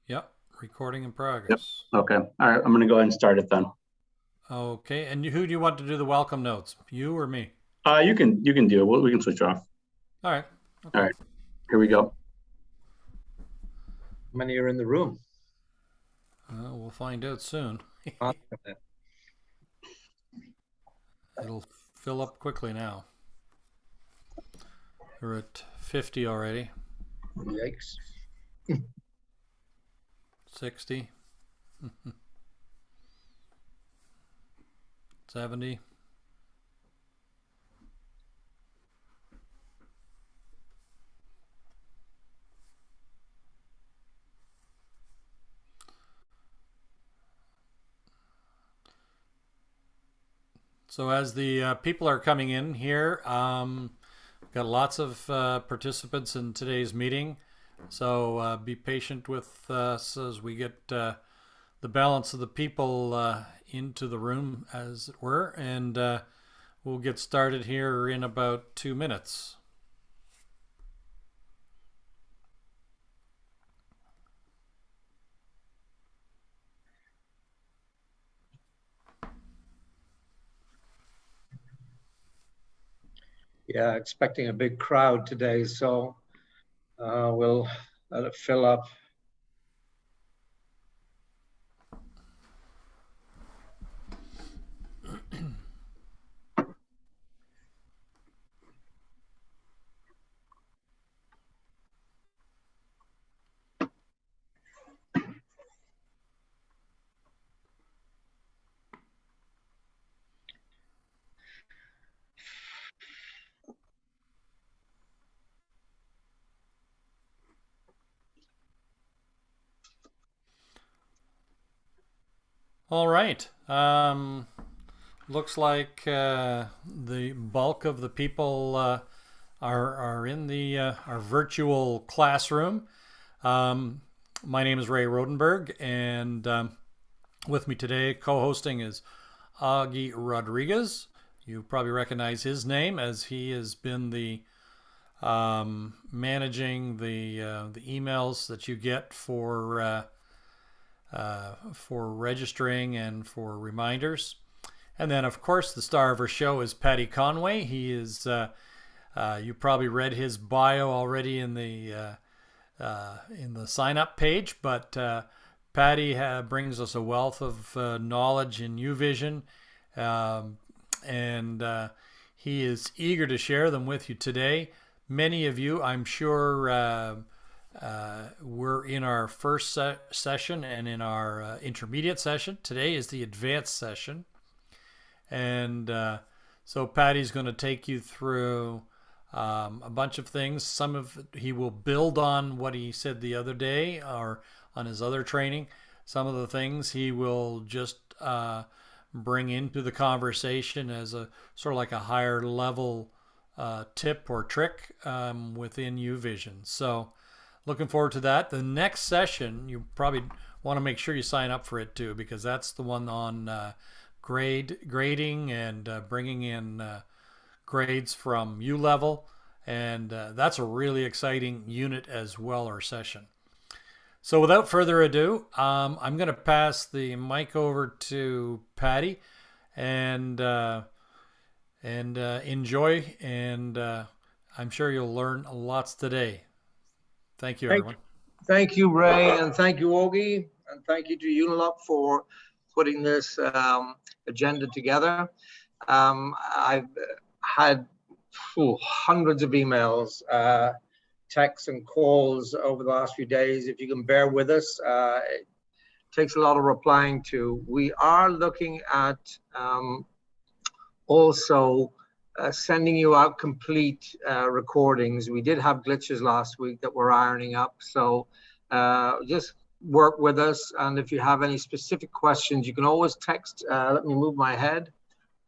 Yep, recording in Yep. progress. Okay. All right. I'm going to go ahead and start it then. Okay, and who do you want to do the welcome notes? You or me? You can do it. We can switch off. All right. All Okay. right. Here we go. How many are in the room? We'll find out soon. It'll fill up quickly now. We're at 50 already. Yikes. 60. 70. So as the people are coming in here, we've got lots of participants in today's meeting. So be patient with us as we get the balance of the people into the room, as it were, and we'll get started here in about 2 minutes. Yeah, expecting a big crowd today, so we'll let it fill up. All right. Looks like the bulk of the people are in the our virtual classroom. My name is Ray Rodenberg, and with me today, co-hosting, is Augie Rodriguez. You probably recognize his name as he has been the managing the emails that you get for registering and for reminders. And then, of course, the star of our show is Paddy Conway. He is you probably read his bio already in the sign up page, but Paddy brings us a wealth of knowledge in Uvision, and he is eager to share them with you today. Many of you, I'm sure, we're in our first session and in our intermediate session. Today is the advanced session. And so Paddy's going to take you through a bunch of things. He will build on what he said the other day or on his other training. Some of the things he will just bring into the conversation as a sort of like a higher level tip or trick within Uvision. So looking forward to that. The next session, you probably want to make sure you sign up for it too, because that's the one on grading and bringing in grades from U level, and that's a really exciting unit as well, or session. So without further ado, I'm going to pass the mic over to Paddy, and enjoy, and I'm sure you'll learn lots today. Thank you, everyone. Thank you, Ray, and thank you, Augie, and thank you to Unilock for putting this agenda together. I've had hundreds of emails, texts, and calls over the last few days. If you can bear with us, it takes a lot of replying to. We are looking at also sending you out complete recordings. We did have glitches last week that we're ironing up, so just work with us. And if you have any specific questions, you can always text. Let me move my head.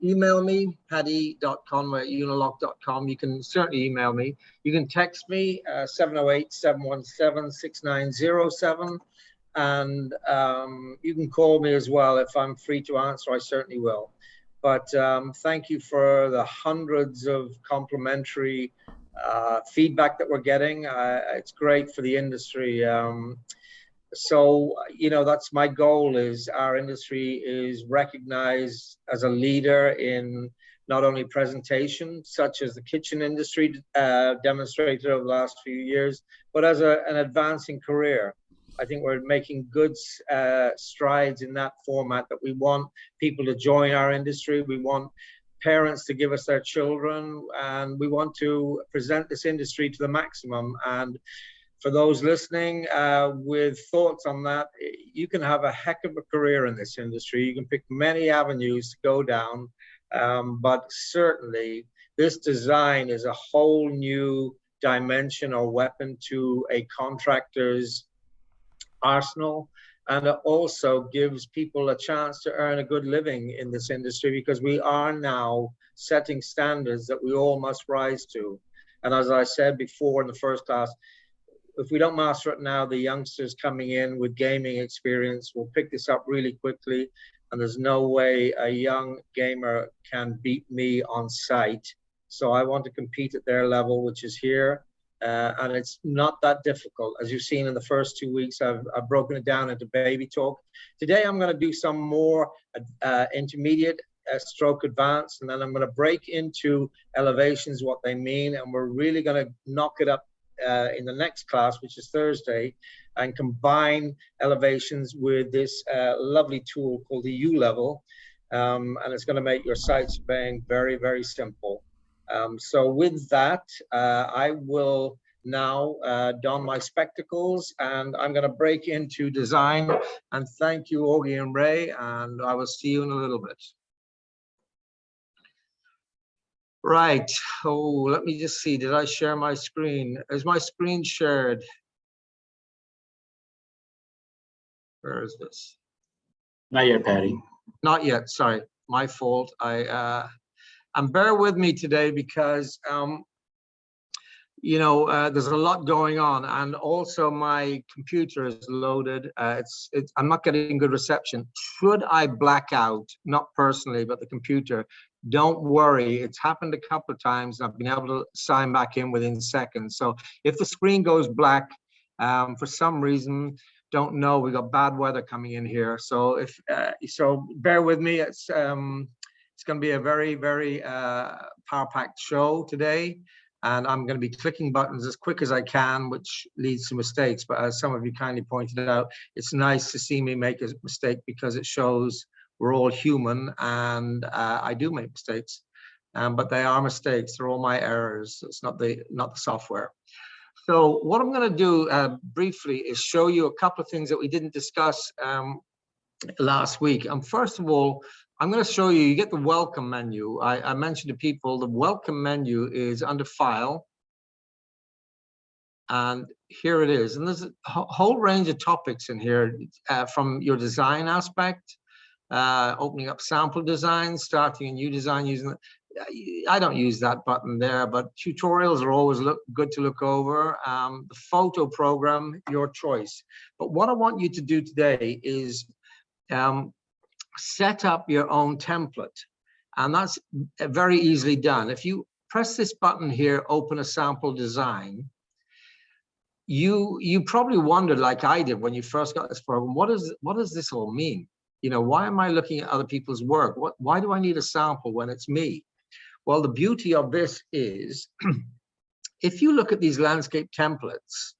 Email me, paddy.conway@unilock.com. You can certainly email me. You can text me, 708-717-6907. And you can call me as well. If I'm free to answer, I certainly will. But thank you for the hundreds of complimentary feedback that we're getting. It's great for the industry. So, that's my goal, is our industry is recognized as a leader in not only presentation, such as the kitchen industry demonstrated over the last few years, but as an advancing career. I think we're making good strides in that format, that we want people to join our industry. We want parents to give us their children, and we want to present this industry to the maximum. And for those listening with thoughts on that, you can have a heck of a career in this industry. You can pick many avenues to go down, but certainly this design is a whole new dimension or weapon to a contractor's arsenal, and it also gives people a chance to earn a good living in this industry, because we are now setting standards that we all must rise to. And as I said before in the first class, if we don't master it now, the youngsters coming in with gaming experience will pick this up really quickly, and there's no way a young gamer can beat me on site. So I want to compete at their level, which is here. And it's not that difficult. As you've seen in the first 2 weeks, I've broken it down into baby talk. Today, I'm going to do some more intermediate stroke advanced, and then I'm going to break into elevations, what they mean, and we're really going to knock it up in the next class, which is Thursday, and combine elevations with this lovely tool called the U level, and it's going to make your site surveying very, very simple. So with that, I will now don my spectacles, and I'm going to break into design. And thank you, Augie and Ray, and I will see you in a little bit. Right. Oh, let me just see. Did I share my screen? Is my screen shared? Where is this? Not yet, Paddy. Not yet. Sorry, my fault. And bear with me today, because there's a lot going on, and also my computer is loaded. I'm not getting good reception. Should I black out, not personally, but the computer, don't worry. It's happened a couple of times. I've been able to sign back in within seconds. So if the screen goes black for some reason, don't know. We got bad weather coming in here. So so bear with me. It's going to be a very, very power-packed show today. And I'm going to be clicking buttons as quick as I can, which leads to mistakes. But as some of you kindly pointed out, it's nice to see me make a mistake, because it shows we're all human, and I do make mistakes. But they are mistakes. They're all my errors. It's not the software. So what I'm going to do briefly is show you a couple of things that we didn't discuss last week. And first of all, I'm going to show you get the welcome menu. I mentioned to people the welcome menu is under File. And here it is. And there's a whole range of topics in here, from your design aspect, opening up sample design, starting a new design using I don't use that button there, but tutorials are always good to look over. The photo program, your choice. But what I want you to do today is set up your own template, and that's very easily done. If you press this button here, open a sample design, you probably wondered, like I did when you first got this program, what does this all mean? Why am I looking at other people's work? Why do I need a sample when it's me? Well, the beauty of this is if you look at these landscape templates,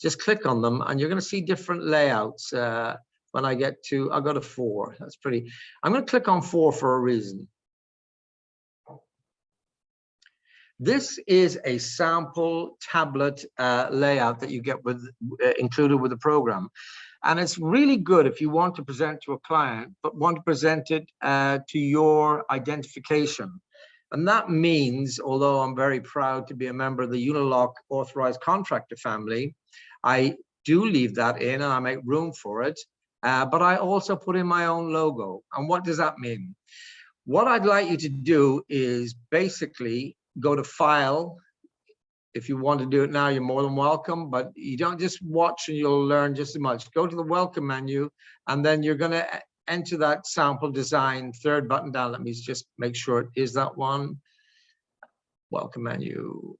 just click on them and you're going to see different layouts. When I'll go to 4. That's pretty. I'm going to click on 4 for a reason. This is a sample tablet layout that you get included with the program. And it's really good if you want to present to a client, but want to present it to your identification. And that means, although I'm very proud to be a member of the Unilock authorized contractor family, I do leave that in and I make room for it. But I also put in my own logo. And what does that mean? What I'd like you to do is basically go to File. If you want to do it now, you're more than welcome, but you don't just watch and you'll learn just as much. Go to the welcome menu, and then you're going to enter that sample design, 3rd button down. Let me just make sure it is that one. Welcome menu,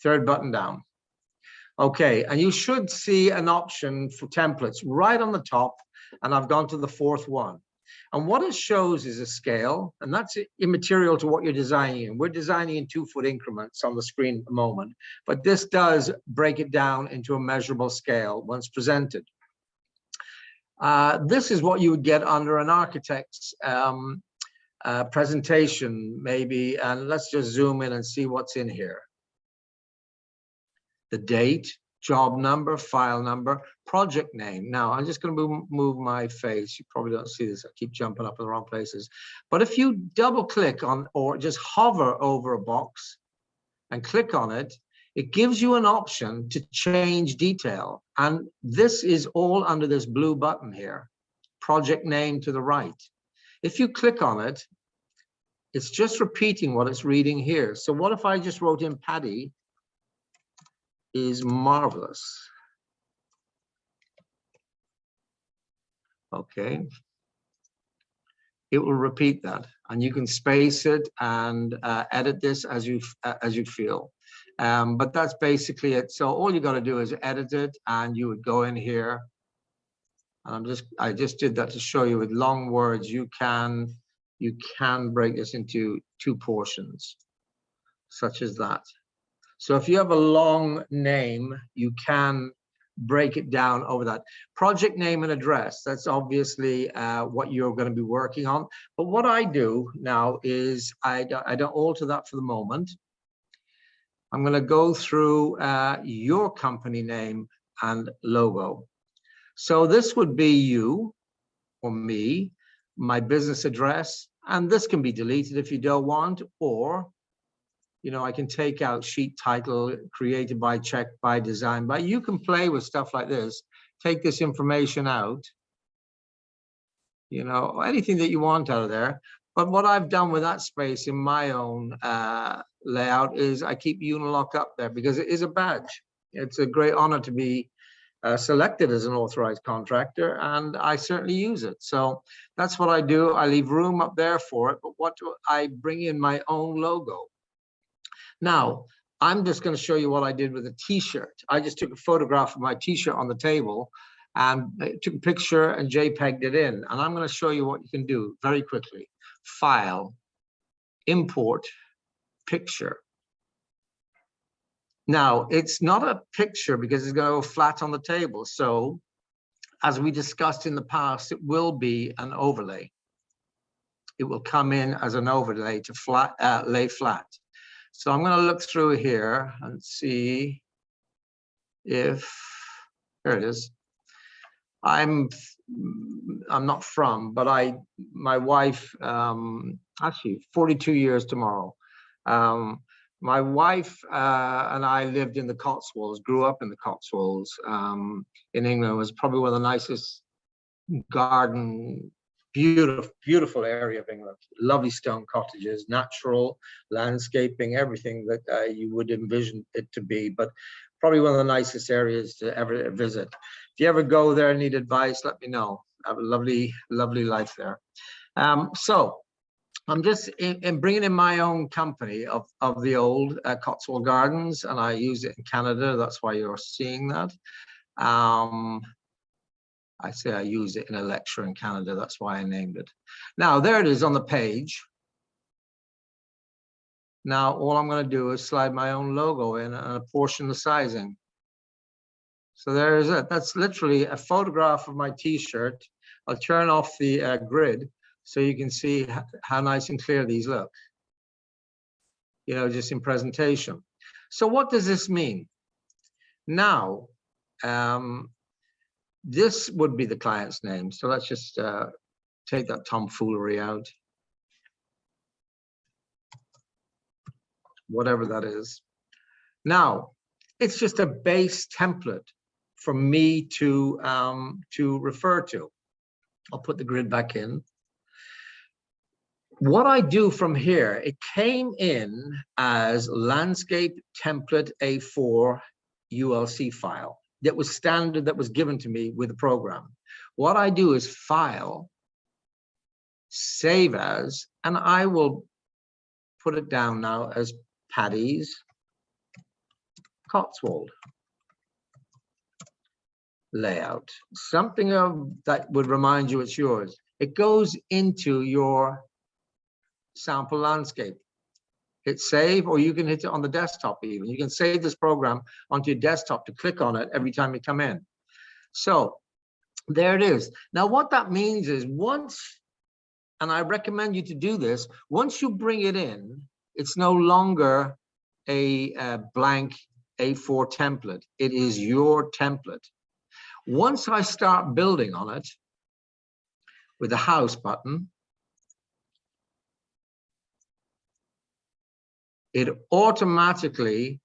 3rd button down. Okay, and you should see an option for templates right on the top, and I've gone to the fourth one. And what it shows is a scale, and that's immaterial to what you're designing. We're designing in 2-foot increments on the screen at the moment, but this does break it down into a measurable scale once presented. This is what you would get under an architect's presentation, maybe, and let's just zoom in and see what's in here. The date, job number, file number, project name. Now, I'm just going to move my face. You probably don't see this. I keep jumping up in the wrong places. But if you double click on or just hover over a box and click on it, it gives you an option to change detail. And this is all under this blue button here, project name to the right. If you click on it, it's just repeating what it's reading here. So what if I just wrote in Paddy is marvelous? Okay. It will repeat that, and you can space it and edit this as you feel. But that's basically it. So all you got to do is edit it, and you would go in here. And I just did that to show you with long words. You can break this into 2 portions, such as that. So if you have a long name, you can break it down over that. Project name and address, that's obviously what you're going to be working on. But what I do now is I don't alter that for the moment. I'm going to go through your company name and logo. So this would be you or me, my business address, and this can be deleted if you don't want, or I can take out sheet title, created by, checked by, designed by. You can play with stuff like this. Take this information out, anything that you want out of there. But what I've done with that space in my own layout is I keep Unilock up there because it is a badge. It's a great honor to be selected as an authorized contractor, and I certainly use it. So that's what I do. I leave room up there for it, but what do I bring in my own logo? Now, I'm just going to show you what I did with a t-shirt. I just took a photograph of my t-shirt on the table and took a picture and JPEG'd it in. And I'm going to show you what you can do very quickly. File, import, picture. Now, it's not a picture because it's going to go flat on the table. So, as we discussed in the past, it will be an overlay. It will come in as an overlay to lay flat. So I'm going to look through here and see if, here it is. I'm not from, but my wife, actually 42 years tomorrow. My wife and I lived in the Cotswolds, grew up in the Cotswolds in England. It was probably one of the nicest garden, beautiful area of England. Lovely stone cottages, natural landscaping, everything that you would envision it to be, but probably one of the nicest areas to ever visit. If you ever go there and need advice, let me know. I have a lovely life there. So I'm just bringing in my own company of the old Cotswold Gardens, and I use it in Canada. That's why you're seeing that. I say I use it in a lecture in Canada. That's why I named it. Now, there it is on the page. Now, all I'm going to do is slide my own logo in and apportion the sizing. So there is it. That's literally a photograph of my t-shirt. I'll turn off the grid so you can see how nice and clear these look, just in presentation. So what does this mean? Now, this would be the client's name. So let's just take that tomfoolery out. Whatever that is. Now, it's just a base template for me to refer to. I'll put the grid back in. What I do from here, it came in as landscape template A4 ULC file. That was standard, that was given to me with the program. What I do is file, save as, and I will put it down now as Paddy's Cotswold. layout. Something of that would remind you it's yours. It goes into your sample landscape. Hit save, or you can hit it on the desktop even. You can save this program onto your desktop to click on it every time you come in. So there it is. Now what that means is once, and I recommend you to do this, once you bring it in, it's no longer a blank A4 template. It is your template. Once I start building on it with the house button, it automatically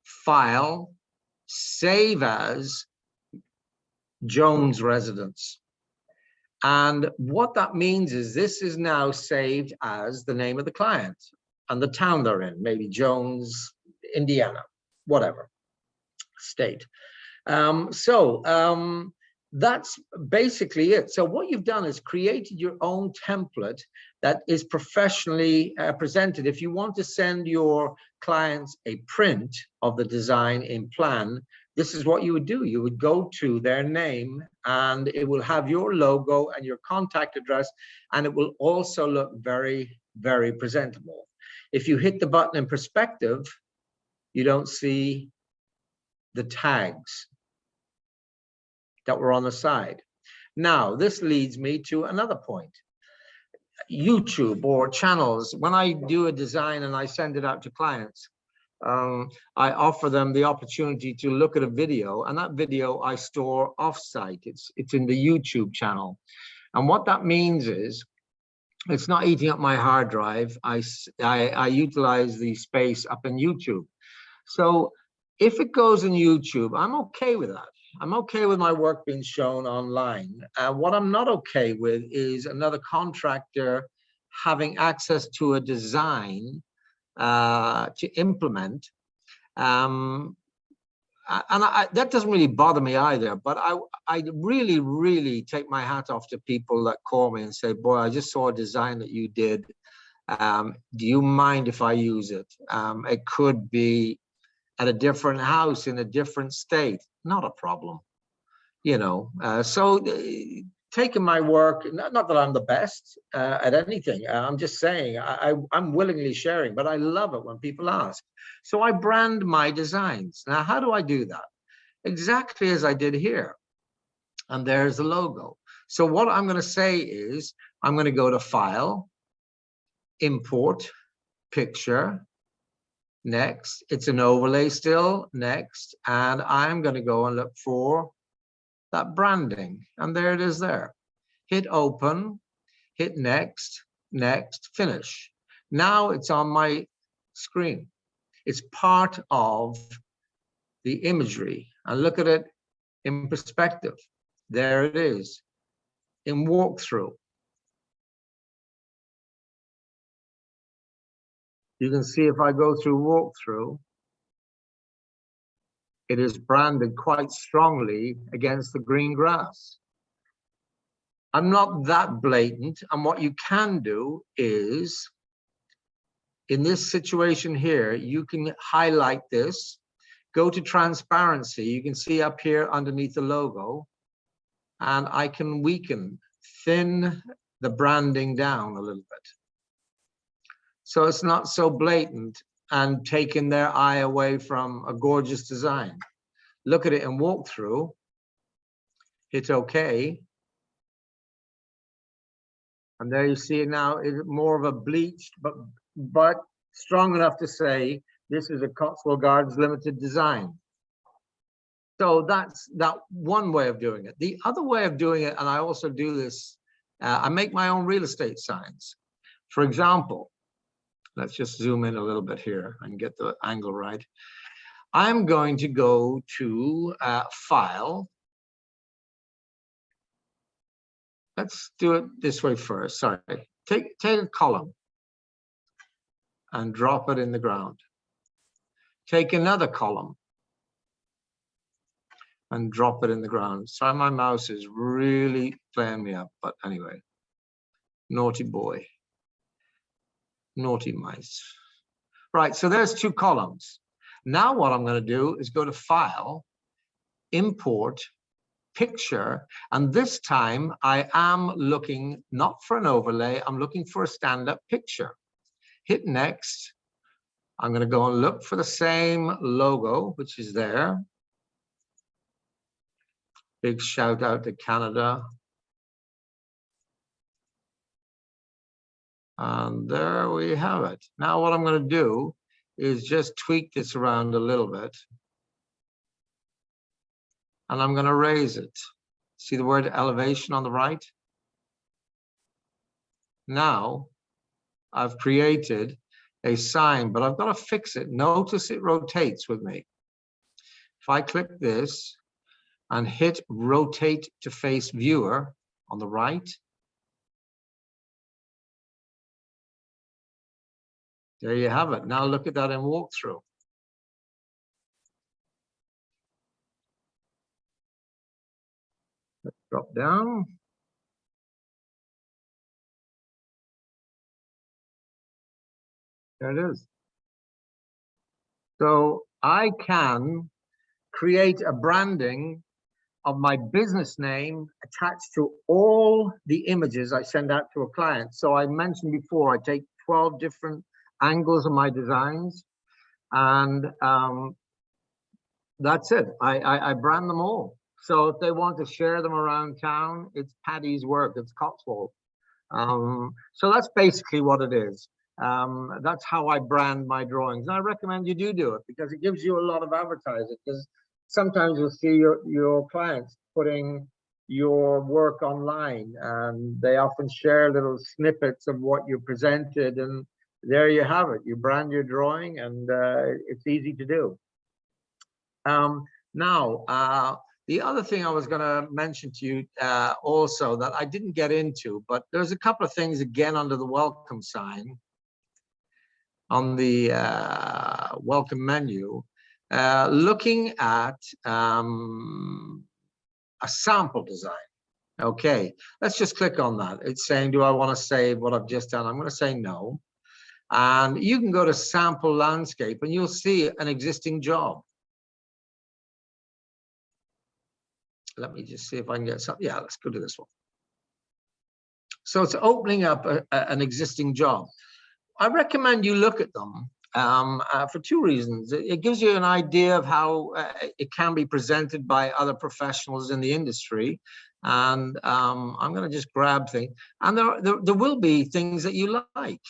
file, save as Jones residence. And what that means is this is now saved as the name of the client and the town they're in, maybe Jones, Indiana, whatever state. That's basically it. So what you've done is created your own template that is professionally presented. If you want to send your clients a print of the design in plan, this is what you would do. You would go to their name and it will have your logo and your contact address, and it will also look very, very presentable. If you hit the button in perspective, you don't see the tags that were on the side. Now, this leads me to another point. YouTube or channels, when I do a design and I send it out to clients, I offer them the opportunity to look at a video, and that video I store offsite. It's in the YouTube channel. And what that means is it's not eating up my hard drive. I utilize the space up in YouTube. So if it goes in YouTube, I'm okay with that. I'm okay with my work being shown online. What I'm not okay with is another contractor having access to a design to implement. That doesn't really bother me either, but I really, really take my hat off to people that call me and say, boy, I just saw a design that you did. Do you mind if I use it? It could be at a different house in a different state. Not a problem, you know. Taking my work, not that I'm the best at anything. I'm just saying I'm willingly sharing, but I love it when people ask. So I brand my designs. Now, how do I do that? Exactly as I did here. And there's the logo. So what I'm going to say is I'm going to go to File, Import, Picture, Next. It's an overlay still, Next. And I'm going to go and look for that branding, and there it is there. Hit open, hit next, next, finish. Now it's on my screen. It's part of the imagery, and look at it in perspective. There it is in walkthrough. You can see if I go through walkthrough, it is branded quite strongly against the green grass. I'm not that blatant, and what you can do is, in this situation here, you can highlight this, go to transparency, you can see up here underneath the logo, and I can weaken, thin the branding down a little bit. So it's not so blatant and taking their eye away from a gorgeous design. Look at it in walkthrough, hit OK. And there you see it now, it's more of a bleached, but strong enough to say this is a Cotswold Gardens Limited design. So that's that one way of doing it. The other way of doing it, and I also do this, I make my own real estate signs. For example, let's just zoom in a little bit here and get the angle right. I'm going to go to File. Let's do it this way first. Sorry. Take a column and drop it in the ground. Take another column and drop it in the ground. Sorry, my mouse is really playing me up, but anyway. Naughty boy. Naughty mice. Right, so there's two columns. Now what I'm going to do is go to File, Import, picture. And this time I am looking not for an overlay, I'm looking for a stand-up picture. Hit next. I'm going to go and look for the same logo, which is there. Big shout out to Canada. And there we have it. Now what I'm going to do is just tweak this around a little bit. And I'm going to raise it. See the word elevation on the right? Now I've created a sign, but I've got to fix it. Notice it rotates with me. If I click this and hit rotate to face viewer on the right, there you have it. Now look at that in walkthrough. Let's drop down. There it is. So I can create a branding of my business name attached to all the images I send out to a client. So I mentioned before, I take 12 different angles of my designs, and that's it. I brand them all. So if they want to share them around town, it's Paddy's work, it's Cotswold. So that's basically what it is. That's how I brand my drawings. And I recommend you do it because it gives you a lot of advertising. Because sometimes you'll see your clients putting your work online, and they often share little snippets of what you presented, and there you have it. You brand your drawing, and it's easy to do. Now, the other thing I was going to mention to you also that I didn't get into, but there's a couple of things again under the welcome sign on the welcome menu, looking at a sample design. Okay, let's just click on that. It's saying, do I want to save what I've just done? I'm going to say no. And you can go to sample landscape and you'll see an existing job. Let me just see if I can get something. Yeah, let's go to this one. So it's opening up an existing job. I recommend you look at them for two reasons. It gives you an idea of how it can be presented by other professionals in the industry. And I'm going to just grab things. And there will be things that you like.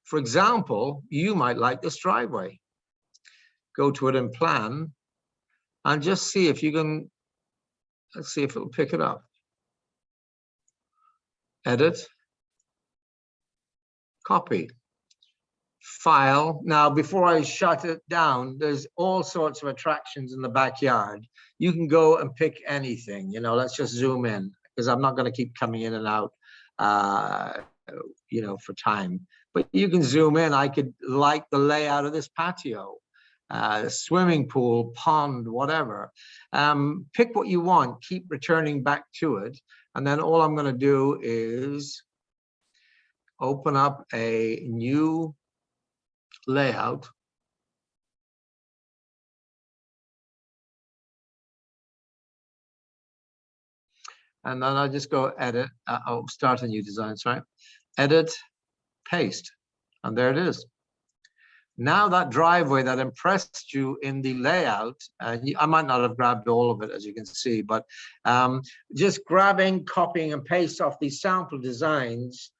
For example, you might like this driveway. Go to it in plan and just see if you can, let's see if it'll pick it up. Edit, copy, file. Now, before I shut it down, there's all sorts of attractions in the backyard. You can go and pick anything, you know, let's just zoom in because I'm not going to keep coming in and out, you know, for time. But you can zoom in. I could like the layout of this patio, swimming pool, pond, whatever. Pick what you want, keep returning back to it. And then all I'm going to do is open up a new layout. And then I'll just go edit. I'll start a new design, sorry. Edit, paste, and there it is. Now that driveway that impressed you in the layout, I might not have grabbed all of it, as you can see, but just grabbing, copying, and paste off these sample designs,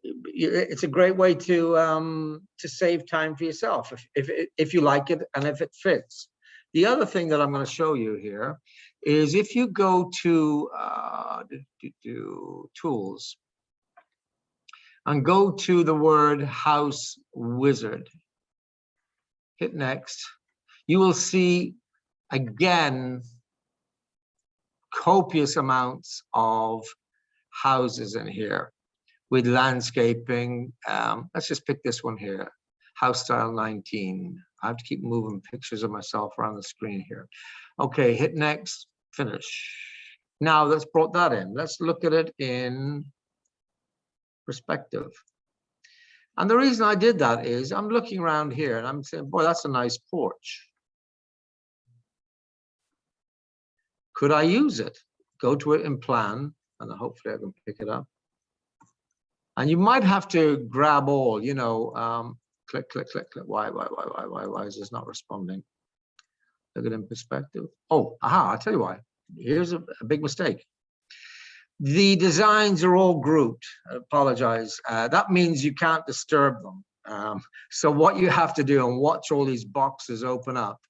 it's a great way to save time for yourself if you like it and if it fits. The other thing that I'm going to show you here is if you go to tools and go to the word house wizard, hit next, you will see again copious amounts of houses in here with landscaping. Let's just pick this one here, house style 19. I have to keep moving pictures of myself around the screen here. Okay, hit next, finish. Now let's brought that in. Let's look at it in perspective. And the reason I did that is I'm looking around here and I'm saying, boy, that's a nice porch. Could I use it? Go to it in plan, and hopefully I can pick it up. And you might have to grab all, you know, click, click, click, click. Why is this not responding? Look at it in perspective. Oh, aha, I'll tell you why. Here's a big mistake. The designs are all grouped. I apologize. That means you can't disturb them. So what you have to do, and watch all these boxes open up,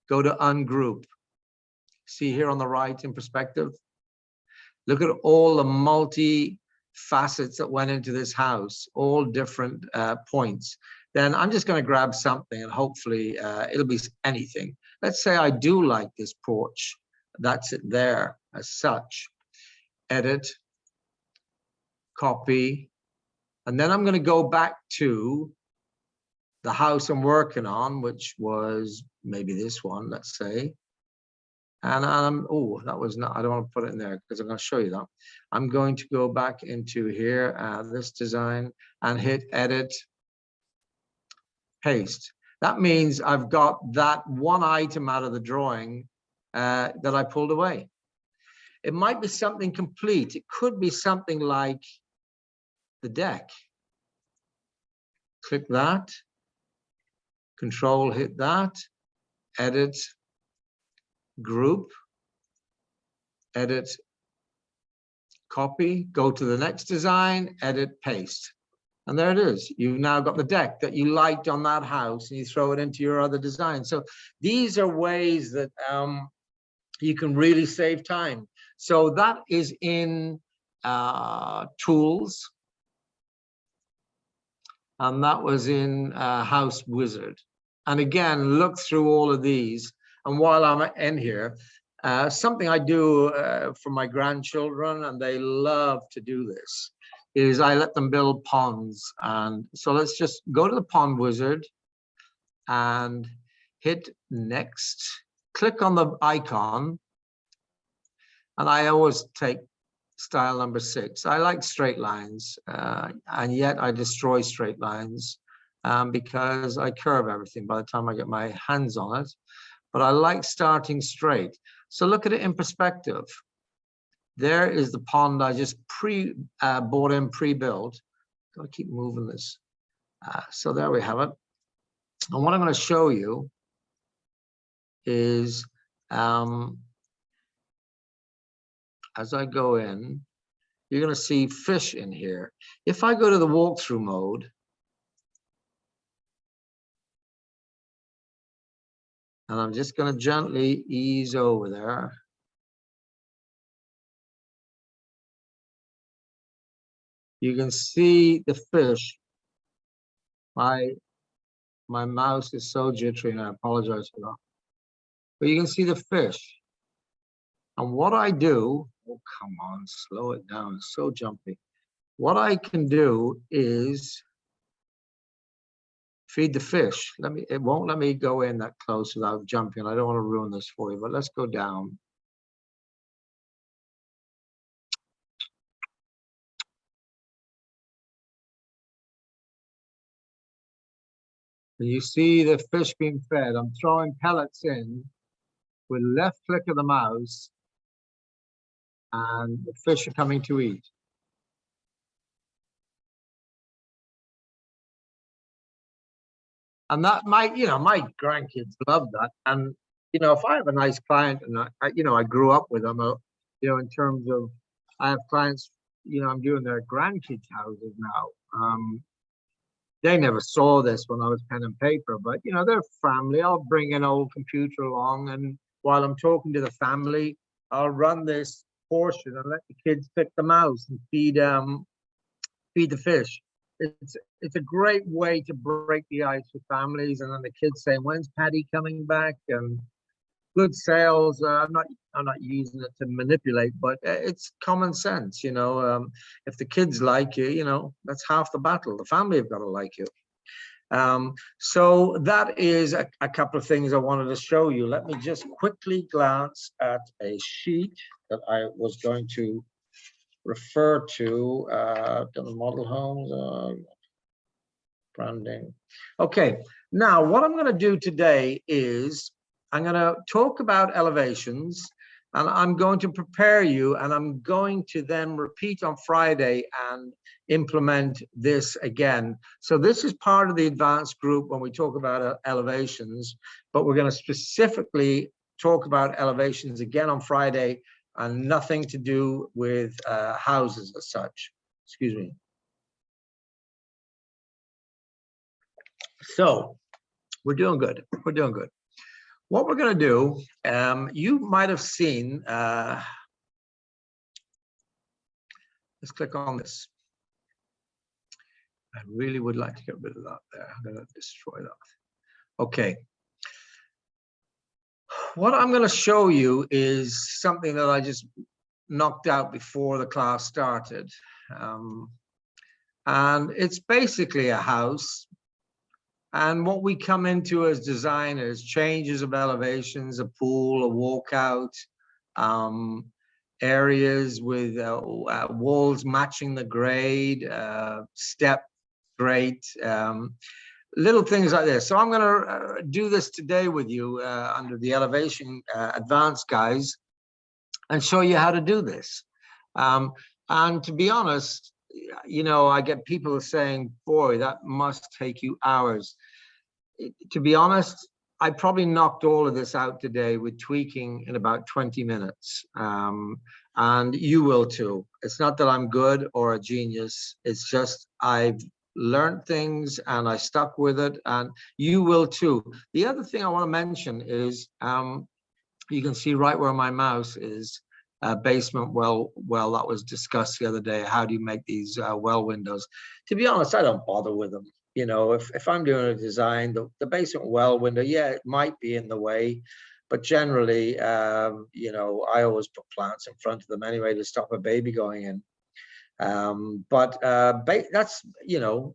go to ungroup. See here on the right in perspective? Look at all the multi facets that went into this house, all different points. Then I'm just going to grab something, and hopefully it'll be anything. Let's say I do like this porch. That's it there as such. Edit, copy, and then I'm going to go back to the house I'm working on, which was maybe this one, let's say. And oh, that was not, I don't want to put it in there because I'm going to show you that. I'm going to go back into here, this design, and hit edit, paste. That means I've got that one item out of the drawing that I pulled away. It might be something complete. It could be something like the deck. Click that, control, hit that, edit, group, edit, copy, go to the next design, edit, paste. And there it is. You've now got the deck that you liked on that house, and you throw it into your other design. So these are ways that you can really save time. So that is in Tools, and that was in House Wizard. And again, look through all of these. And while I'm in here, something I do for my grandchildren, and they love to do this, is I let them build ponds. And so let's just go to the Pond Wizard and hit next. Click on the icon. And I always take style number 6. I like straight lines, and yet I destroy straight lines because I curve everything by the time I get my hands on it. But I like starting straight. So look at it in perspective. There is the pond I just bought in pre-built. Gotta keep moving this. So there we have it. And what I'm going to show you is as I go in, you're going to see fish in here. If I go to the walkthrough mode, and I'm just going to gently ease over there. You can see the fish. My mouse is so jittery, and I apologize for that. But you can see the fish. And what I do, oh, come on, slow it down. It's so jumpy. What I can do is feed the fish. It won't let me go in that close without jumping. I don't want to ruin this for you, but let's go down. And you see the fish being fed. I'm throwing pellets in with left click of the mouse, and the fish are coming to eat. And that my grandkids love that. And, if I have a nice client, and I grew up with them, in terms of, I have clients, I'm doing their grandkids' houses now. They never saw this when I was pen and paper, but, they're family. I'll bring an old computer along, and while I'm talking to the family, I'll run this portion and let the kids pick the mouse and feed the fish. It's a great way to break the ice with families, and then the kids saying, "When's Paddy coming back?" And good sales. I'm not using it to manipulate, but it's common sense. If the kids like you, that's half the battle. The family have got to like you. So that is a couple of things I wanted to show you. Let me just quickly glance at a sheet that I was going to refer to. The model homes, branding. Okay, now what I'm going to do today is I'm going to talk about elevations. And I'm going to prepare you, and I'm going to then repeat on Friday and implement this again. So this is part of the advanced group when we talk about elevations, but we're going to specifically talk about elevations again on Friday, and nothing to do with houses as such. Excuse me. So we're doing good. We're doing good. What we're going to do, you might have seen, let's click on this. I really would like to get rid of that there. I'm going to destroy that. Okay. What I'm going to show you is something that I just knocked out before the class started. And it's basically a house. And what we come into as designers, changes of elevations, a pool, a walkout, areas with walls matching the grade, step grade, little things like this. So I'm going to do this today with you under the elevation advanced guys and show you how to do this. And to be honest, you know, I get people saying, boy, that must take you hours. To be honest, I probably knocked all of this out today with tweaking in about 20 minutes. And you will too. It's not that I'm good or a genius. It's just I've learned things and I stuck with it, and you will too. The other thing I want to mention is you can see right where my mouse is, basement well, that was discussed the other day. How do you make these well windows? To be honest, I don't bother with them. You know, if I'm doing a design, the basement well window, yeah, it might be in the way, but generally, you know, I always put plants in front of them anyway to stop a baby going in. But that's, you know,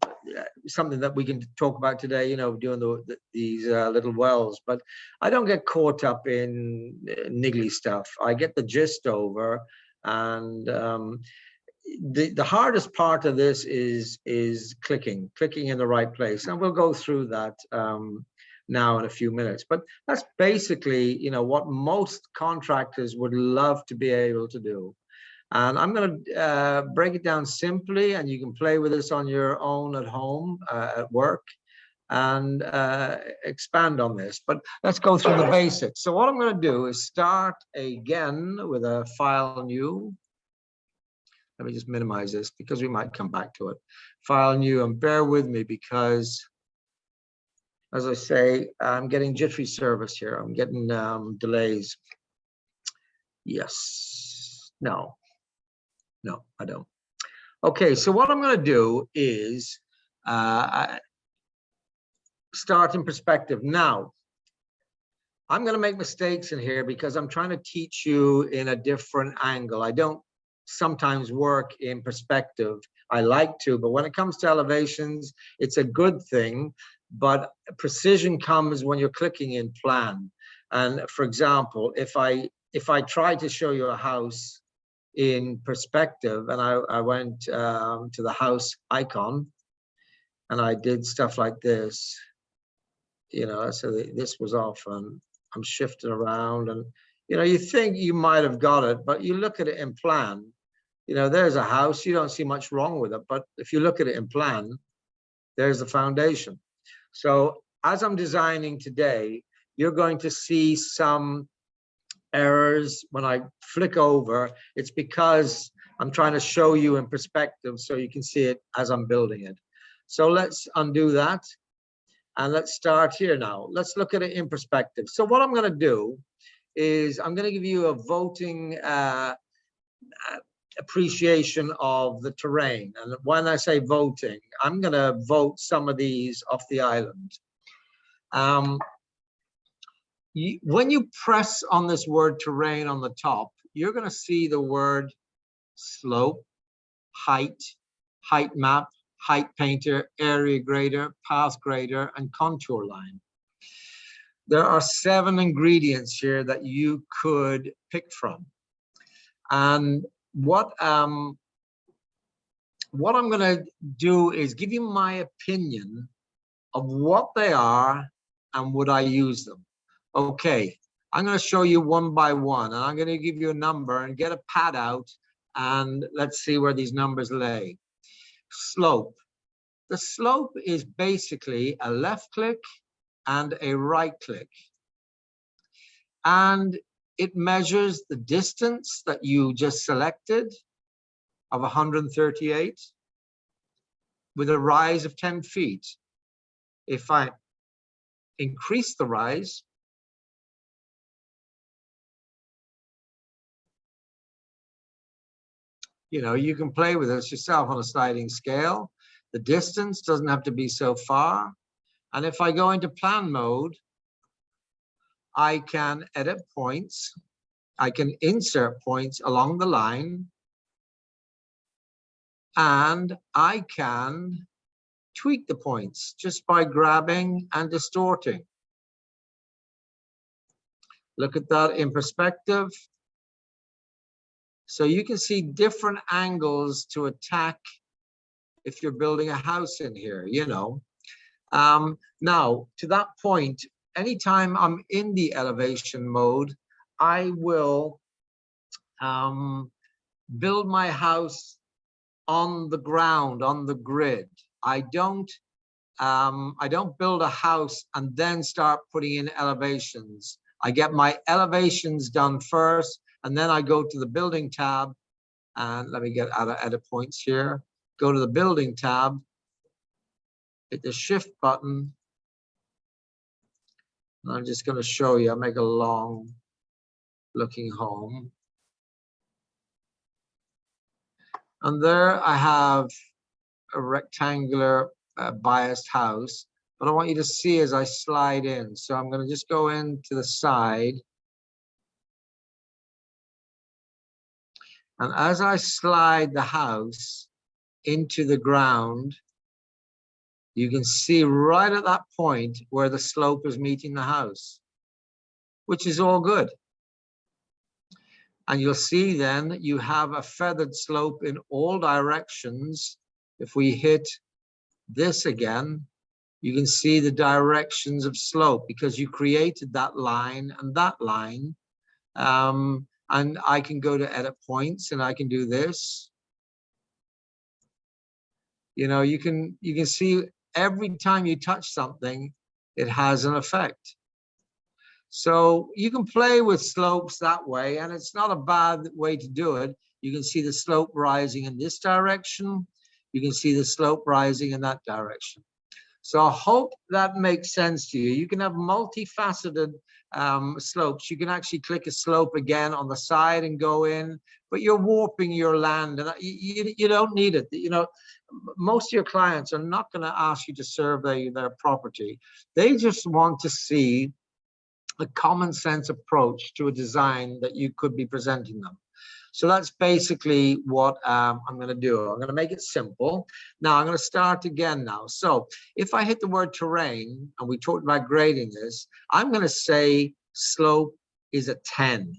something that we can talk about today, you know, doing these little wells. But I don't get caught up in niggly stuff. I get the gist over, and the hardest part of this is clicking in the right place, and we'll go through that now in a few minutes. But that's basically, you know, what most contractors would love to be able to do. And I'm going to break it down simply, and you can play with this on your own at home, at work, and expand on this. But let's go through the basics. So what I'm going to do is start again with a file new. Let me just minimize this because we might come back to it. File new, and bear with me because, as I say, I'm getting jittery service here. I'm getting delays. Yes. No, I don't. Okay, so what I'm going to do is start in perspective. Now, I'm going to make mistakes in here because I'm trying to teach you in a different angle. I don't sometimes work in perspective. I like to, but when it comes to elevations, it's a good thing. But precision comes when you're clicking in plan. And for example, if I try to show you a house in perspective, and I went to the house icon and I did stuff like this, you know, so this was off and I'm shifting around, and you know, you think you might have got it, but you look at it in plan, you know, there's a house, you don't see much wrong with it, but if you look at it in plan, there's the foundation. So as I'm designing today, you're going to see some errors when I flick over. It's because I'm trying to show you in perspective so you can see it as I'm building it. So let's undo that and let's start here now. Let's look at it in perspective. So what I'm going to do is I'm going to give you a voting appreciation of the terrain. And when I say voting, I'm going to vote some of these off the island. When you press on this word terrain on the top, you're going to see the word slope, height map, height painter, area grader, path grader, and contour line. There are 7 ingredients here that you could pick from. And what I'm going to do is give you my opinion of what they are and would I use them. Okay, I'm going to show you one by one, and I'm going to give you a number and get a pad out, and let's see where these numbers lay. Slope. The slope is basically a left click and a right click. And it measures the distance that you just selected of 138 with a rise of 10 feet. If I increase the rise, you can play with this yourself on a sliding scale. The distance doesn't have to be so far. And if I go into plan mode, I can edit points. I can insert points along the line. And I can tweak the points just by grabbing and distorting. Look at that in perspective. So you can see different angles to attack if you're building a house in here, Now, to that point, anytime I'm in the elevation mode, I will build my house on the ground, on the grid. I don't build a house and then start putting in elevations. I get my elevations done first, and then I go to the building tab, and let me get out of edit points here. Go to the building tab, hit the shift button. And I'm just going to show you, I'll make a long looking home. And there I have a rectangular biased house, but I want you to see as I slide in. So I'm going to just go into the side. And as I slide the house into the ground, you can see right at that point where the slope is meeting the house, which is all good. And you'll see then you have a feathered slope in all directions. If we hit this again, you can see the directions of slope because you created that line and that line. And I can go to edit points and I can do this. You can see every time you touch something, it has an effect. So you can play with slopes that way, and it's not a bad way to do it. You can see the slope rising in this direction. You can see the slope rising in that direction. So I hope that makes sense to you. You can have multifaceted slopes. You can actually click a slope again on the side and go in, but you're warping your land, and you don't need it. Most of your clients are not going to ask you to survey their property. They just want to see a common sense approach to a design that you could be presenting them. So that's basically what I'm going to do. I'm going to make it simple. Now I'm going to start again now. So if I hit the word terrain, and we talked about grading this, I'm going to say slope is a 10.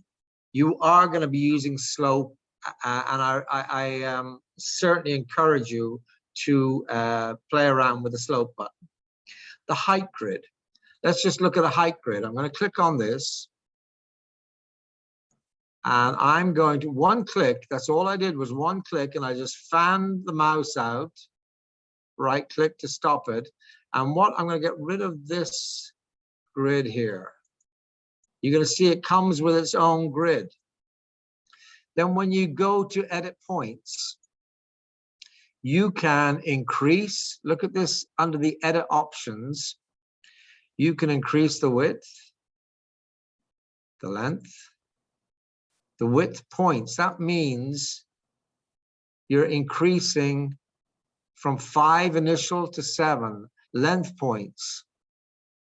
You are going to be using slope, and I certainly encourage you to play around with the slope button. The height grid. Let's just look at the height grid. I'm going to click on this. And I'm going to one click. That's all I did was one click, and I just fanned the mouse out. Right click to stop it. And what I'm going to get rid of this grid here. You're going to see it comes with its own grid. Then when you go to edit points, you can increase. Look at this under the edit options. You can increase the width, the length, the width points. That means you're increasing from 5 initial to 7 length points.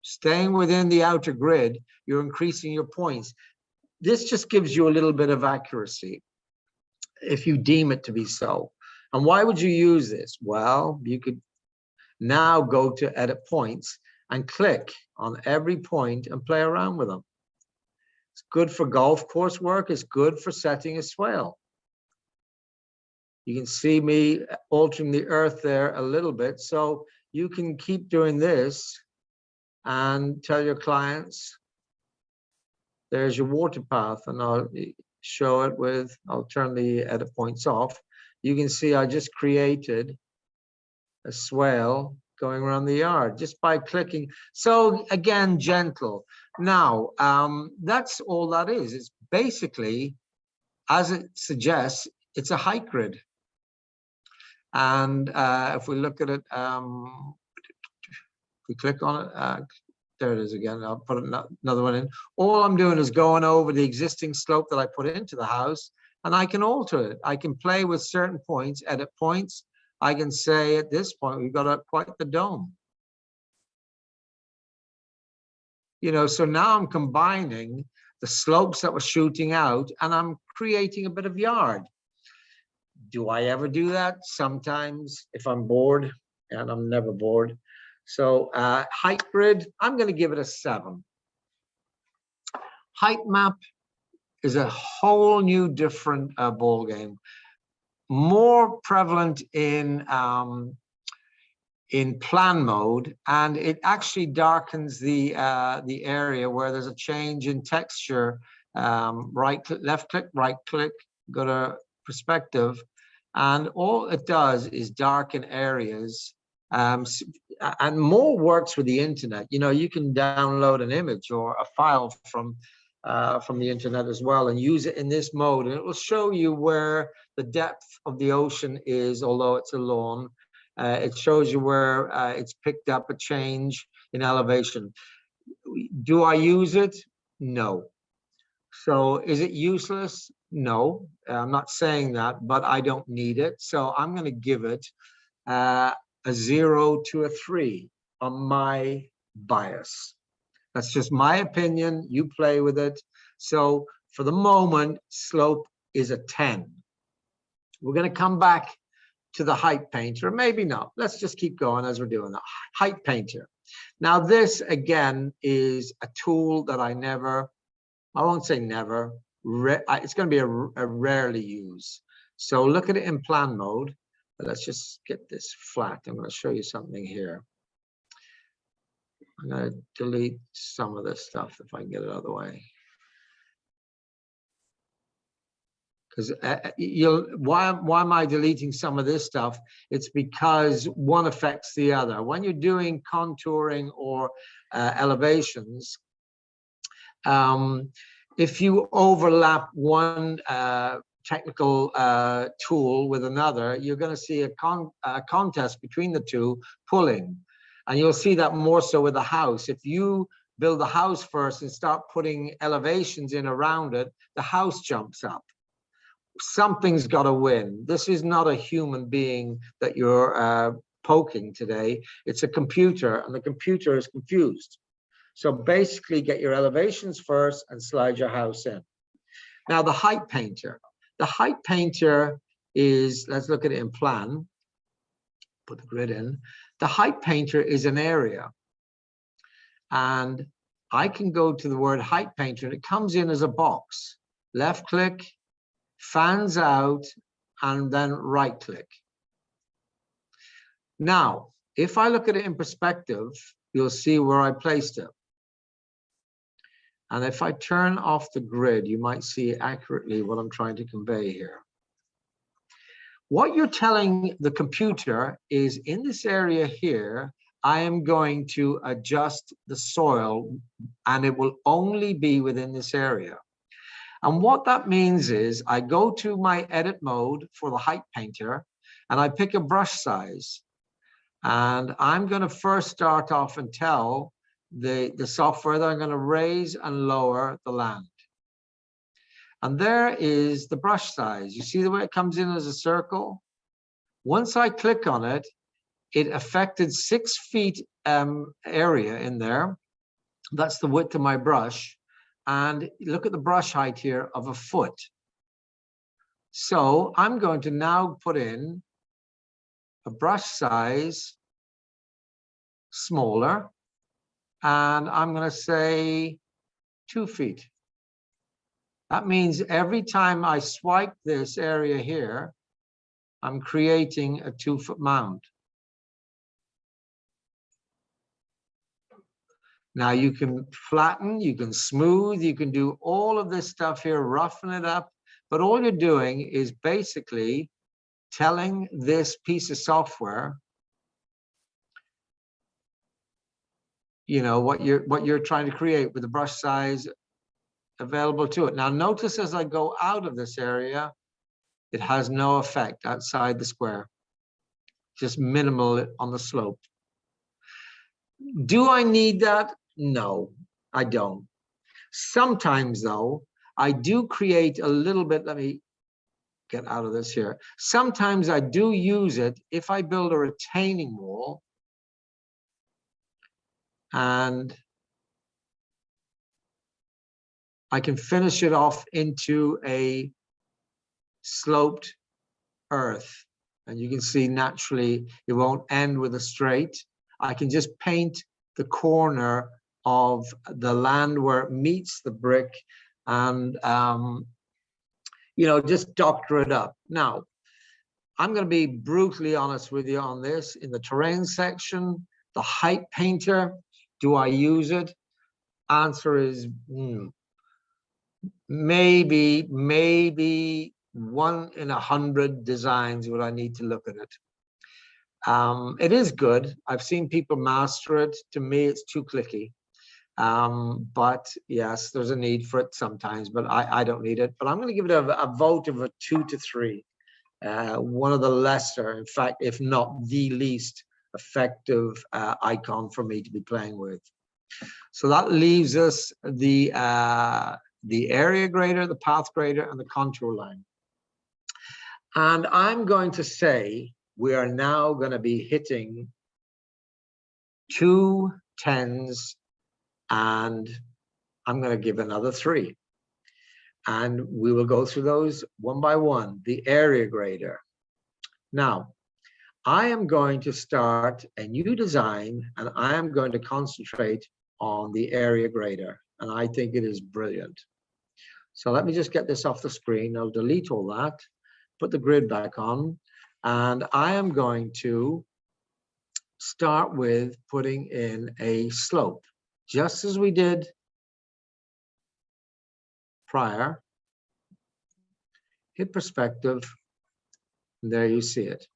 Staying within the outer grid, you're increasing your points. This just gives you a little bit of accuracy if you deem it to be so. And why would you use this? Well, you could now go to edit points and click on every point and play around with them. It's good for golf course work. It's good for setting a swale. You can see me altering the earth there a little bit. So you can keep doing this and tell your clients, there's your water path, and I'll show it with, I'll turn the edit points off. You can see I just created a swale going around the yard just by clicking. So again, gentle. Now, that's all that is. It's basically, as it suggests, it's a height grid. And if we look at it, if we click on it, there it is again. I'll put another one in. All I'm doing is going over the existing slope that I put into the house, and I can alter it. I can play with certain points, edit points. I can say at this point, we've got quite the dome. You know, so now I'm combining the slopes that were shooting out, and I'm creating a bit of yard. Do I ever do that? Sometimes if I'm bored, and I'm never bored. So height grid, I'm going to give it a 7. Height map is a whole new different ball game. More prevalent in plan mode, and it actually darkens the area where there's a change in texture. Right click, left click, right click, go to perspective, and all it does is darken areas. And more works with the internet. You know, you can download an image or a file from the internet as well, and use it in this mode, and it will show you where the depth of the ocean is, although it's a lawn. It shows you where it's picked up a change in elevation. Do I use it? No. So is it useless? No, I'm not saying that, but I don't need it. So I'm going to give it a 0 to a 3 on my bias. That's just my opinion. You play with it. So for the moment, slope is a 10. We're going to come back to the height painter. Maybe not. Let's just keep going as we're doing that. Height painter. Now this again is a tool that I won't say never. It's going to be a rarely use. So look at it in plan mode. Let's just get this flat. I'm going to show you something here. I'm going to delete some of this stuff if I can get it out of the way. Because why am I deleting some of this stuff? It's because one affects the other. When you're doing contouring or elevations, if you overlap one technical tool with another, you're going to see a contest between the two pulling. And you'll see that more so with the house. If you build the house first and start putting elevations in around it, the house jumps up. Something's got to win. This is not a human being that you're poking today. It's a computer, and the computer is confused. So basically get your elevations first and slide your house in. Now the height painter. The height painter is, let's look at it in plan. Put the grid in. The height painter is an area. And I can go to the word height painter, and it comes in as a box. Left click, fans out, and then right click. Now, if I look at it in perspective, you'll see where I placed it. And if I turn off the grid, you might see accurately what I'm trying to convey here. What you're telling the computer is, in this area here, I am going to adjust the soil, and it will only be within this area. And what that means is I go to my edit mode for the height painter, and I pick a brush size. And I'm going to first start off and tell the software that I'm going to raise and lower the land. And there is the brush size. You see the way it comes in as a circle? Once I click on it, it affected 6 feet area in there. That's the width of my brush. And look at the brush height here of a foot. So I'm going to now put in a brush size smaller, and I'm going to say 2 feet. That means every time I swipe this area here, I'm creating a 2-foot mound. Now you can flatten, you can smooth, you can do all of this stuff here, roughen it up, but all you're doing is basically telling this piece of software, you know, what you're trying to create with the brush size available to it. Now notice as I go out of this area, it has no effect outside the square, just minimal on the slope. Do I need that? No, I don't. Sometimes though, I do create a little bit, let me get out of this here. Sometimes I do use it if I build a retaining wall and I can finish it off into a sloped earth. And you can see naturally it won't end with a straight. I can just paint the corner of the land where it meets the brick and, you know, just doctor it up. Now, I'm going to be brutally honest with you on this. In the terrain section, the height painter, do I use it? Answer is maybe 1 in 100 designs would I need to look at it. It is good. I've seen people master it. To me, it's too clicky. But yes, there's a need for it sometimes, but I don't need it. But I'm going to give it a vote of a 2 to 3. One of the lesser, in fact, if not the least effective icon for me to be playing with. So that leaves us the area grader, the path grader, and the contour line. And I'm going to say we are now going to be hitting 2 10s, and I'm going to give another 3. And we will go through those one by one. The area grader. Now, I am going to start a new design, and I am going to concentrate on the area grader. And I think it is brilliant. So let me just get this off the screen. I'll delete all that, put the grid back on, and I am going to start with putting in a slope, just as we did prior. Hit perspective, and there you see it.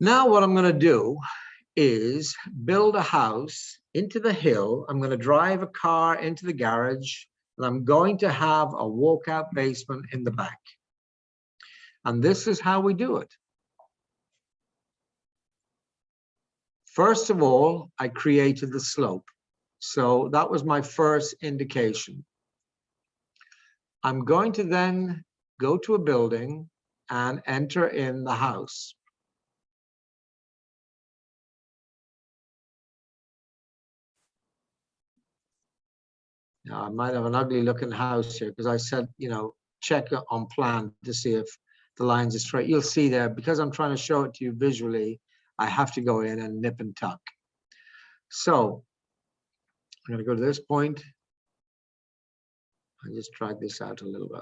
Now what I'm going to do is build a house into the hill. I'm going to drive a car into the garage, and I'm going to have a walkout basement in the back. And this is how we do it. First of all, I created the slope. So that was my first indication. I'm going to then go to a building and enter in the house. Now, I might have an ugly looking house here because I said, you know, check on plan to see if the lines are straight. You'll see there, because I'm trying to show it to you visually, I have to go in and nip and tuck. So I'm going to go to this point and just drag this out a little bit.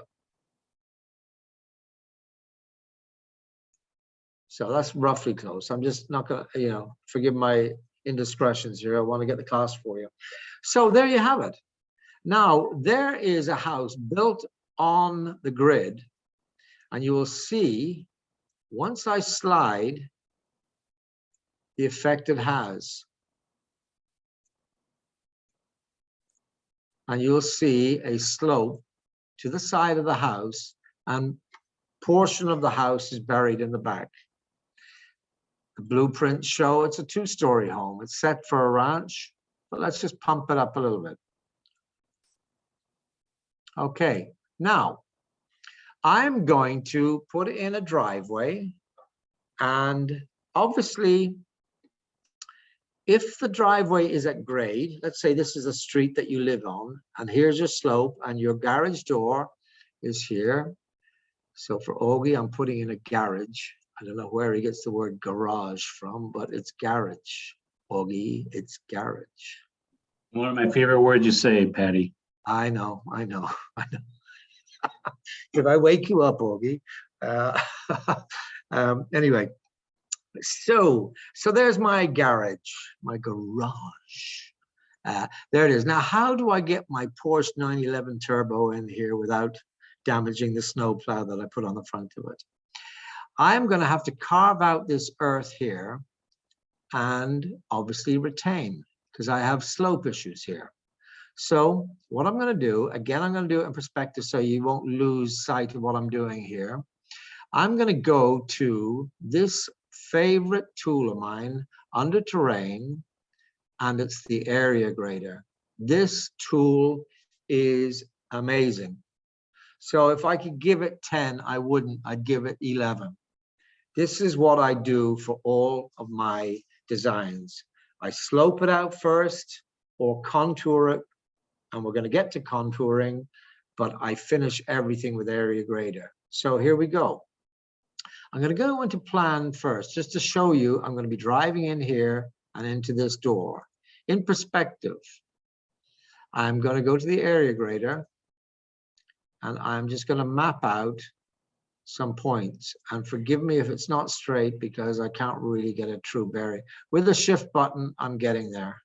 So that's roughly close. I'm just not going to, you know, forgive my indiscretions here. I want to get the cost for you. So there you have it. Now, there is a house built on the grid, and you will see, once I slide, the effect it has. And you'll see a slope to the side of the house, and portion of the house is buried in the back. The blueprints show it's a 2-story home. It's set for a ranch, but let's just pump it up a little bit. Okay, now I'm going to put in a driveway, and obviously if the driveway is at grade, let's say this is a street that you live on, and here's your slope, and your garage door is here. So for Augie, I'm putting in a garage. I don't know where he gets the word garage from, but it's garage. Augie, it's garage. One of my favorite words you say, Paddy. I know. Did I wake you up, Augie? Anyway, So there's my garage, my garage. There it is. Now, how do I get my Porsche 911 Turbo in here without damaging the snowplow that I put on the front of it? I'm going to have to carve out this earth here and obviously retain, because I have slope issues here. So what I'm going to do, again, I'm going to do it in perspective so you won't lose sight of what I'm doing here. I'm going to go to this favorite tool of mine under terrain, and it's the area grader. This tool is amazing. So if I could give it 10, I wouldn't. I'd give it 11. This is what I do for all of my designs. I slope it out first or contour it, and we're going to get to contouring, but I finish everything with area grader. So here we go. I'm going to go into plan first, just to show you. I'm going to be driving in here and into this door. In perspective, I'm going to go to the area grader, and I'm just going to map out some points. And forgive me if it's not straight, because I can't really get a true bearing. With the shift button, I'm getting there.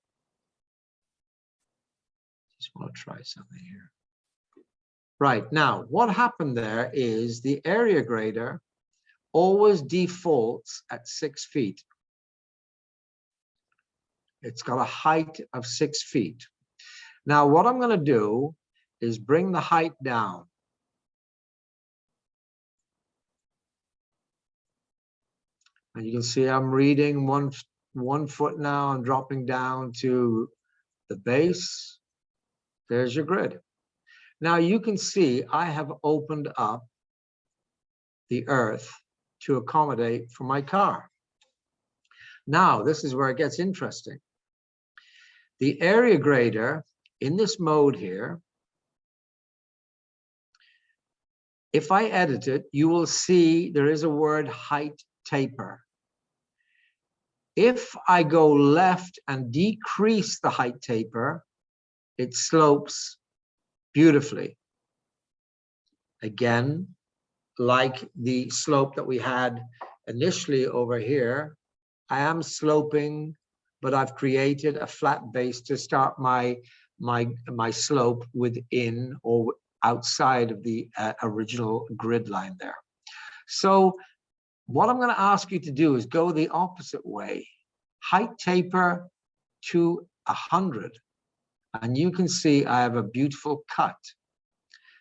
Just want to try something here. Right, now, what happened there is the area grader always defaults at 6 feet. It's got a height of 6 feet. Now, what I'm going to do is bring the height down. And you can see I'm reading one foot now. I'm dropping down to the base. There's your grid. Now you can see I have opened up the earth to accommodate for my car. Now, this is where it gets interesting. The area grader in this mode here, if I edit it, you will see there is a word height taper. If I go left and decrease the height taper, it slopes beautifully. Again, like the slope that we had initially over here, I am sloping, but I've created a flat base to start my slope within or outside of the original grid line there. So what I'm going to ask you to do is go the opposite way. Height taper to 100. And you can see I have a beautiful cut.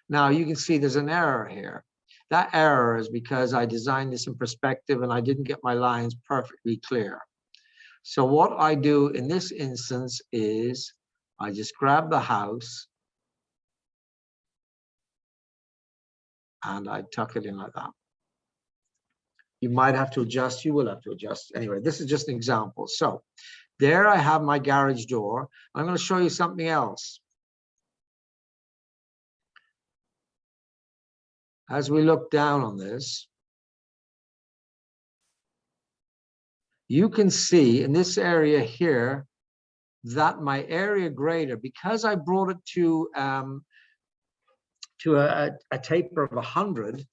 Now you can see there's an error here. That error is because I designed this in perspective and I didn't get my lines perfectly clear. So what I do in this instance is I just grab the house and I tuck it in like that. You might have to adjust, you will have to adjust. Anyway, this is just an example. So there I have my garage door. I'm going to show you something else. As we look down on this, you can see in this area here that my area grader, because I brought it to a taper of 100,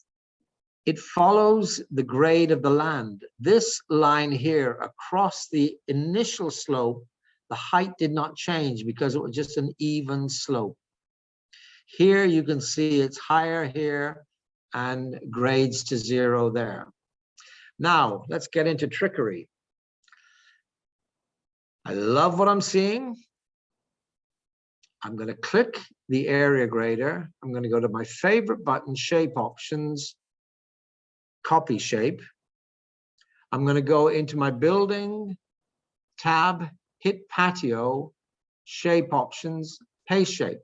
it follows the grade of the land. This line here across the initial slope, the height did not change because it was just an even slope. Here you can see it's higher here and grades to 0 there. Now, let's get into trickery. I love what I'm seeing. I'm going to click the area grader. I'm going to go to my favorite button, shape options, copy shape. I'm going to go into my building tab, hit patio, shape options, paste shape.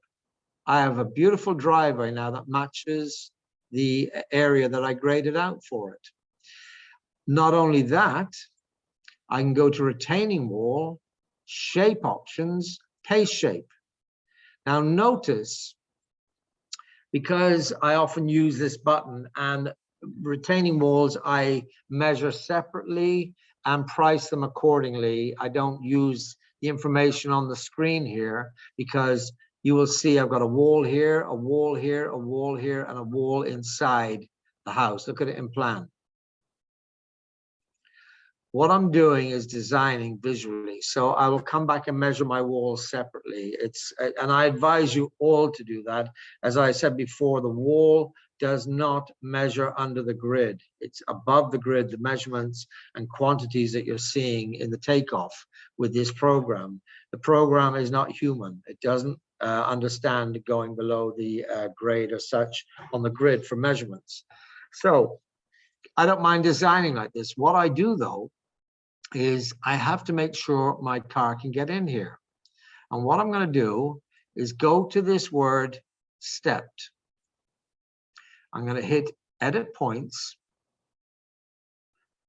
I have a beautiful driveway now that matches the area that I graded out for it. Not only that, I can go to retaining wall, shape options, paste shape. Now notice, because I often use this button, and retaining walls I measure separately and price them accordingly. I don't use the information on the screen here because you will see I've got a wall here, a wall here, a wall here, and a wall inside the house. Look at it in plan. what I'm doing is designing visually. So I will come back and measure my walls separately. And I advise you all to do that. As I said before, the wall does not measure under the grid. It's above the grid, the measurements and quantities that you're seeing in the takeoff with this program. The program is not human. It doesn't understand going below the grade or such on the grid for measurements. So I don't mind designing like this. What I do though is I have to make sure my car can get in here. And what I'm going to do is go to this word stepped. I'm going to hit edit points.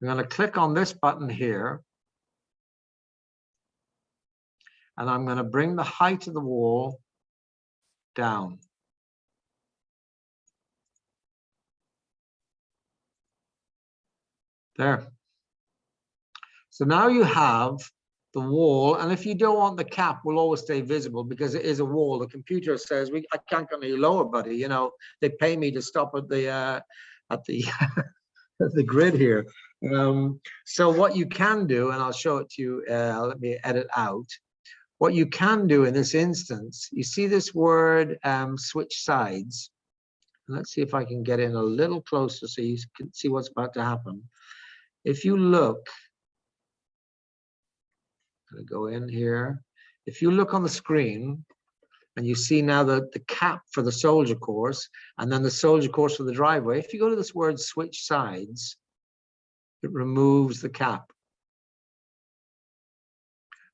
I'm going to click on this button here. And I'm going to bring the height of the wall down. There. So now you have the wall, and if you don't want the cap, will always stay visible because it is a wall. The computer says, I can't go any lower, buddy. You know, they pay me to stop at the the grid here. So what you can do, and I'll show it to you, let me edit out. What you can do in this instance, you see this word switch sides. Let's see if I can get in a little closer so you can see what's about to happen. If you look, I'm going to go in here. If you look on the screen and you see now the cap for the soldier course and then the soldier course for the driveway, if you go to this word switch sides, it removes the cap.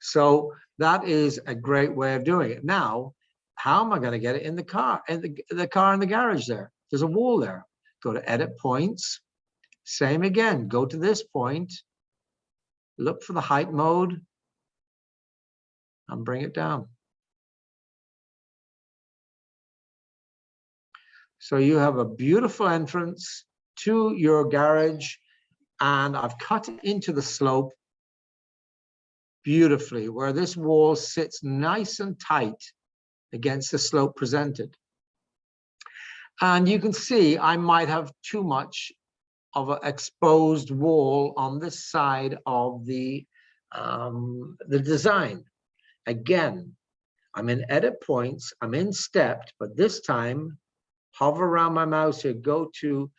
So that is a great way of doing it. Now, how am I going to get it in the car? And the car in the garage there. There's a wall there. Go to edit points. Same again. Go to this point. Look for the height mode. And bring it down. So you have a beautiful entrance to your garage, and I've cut it into the slope beautifully, where this wall sits nice and tight against the slope presented. And you can see I might have too much of an exposed wall on this side of the design. Again, I'm in edit points, I'm in stepped, but this time hover around my mouse here, go to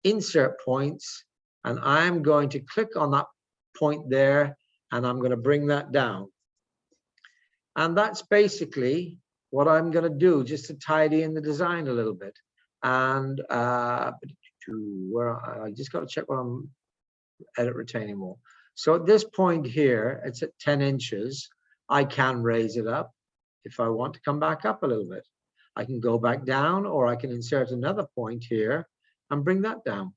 insert points, and I'm going to click on that point there, and I'm going to bring that down. And that's basically what I'm going to do, just to tidy in the design a little bit. And I just got to check what I'm edit retaining wall. So at this point here, it's at 10 inches. I can raise it up if I want to come back up a little bit. I can go back down, or I can insert another point here and bring that down.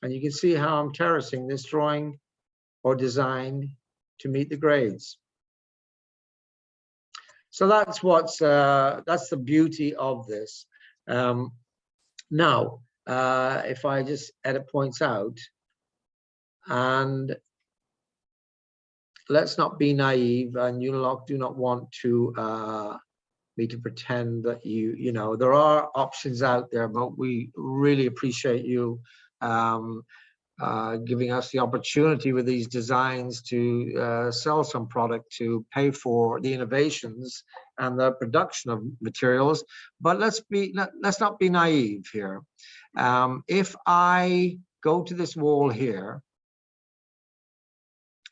And you can see how I'm terracing this drawing or design to meet the grades. So that's the beauty of this. Now, if I just edit points out, and let's not be naive, and Unilock do not want to me to pretend that you know, there are options out there, but we really appreciate you giving us the opportunity with these designs to sell some product to pay for the innovations and the production of materials. But let's not be naive here. If I go to this wall here,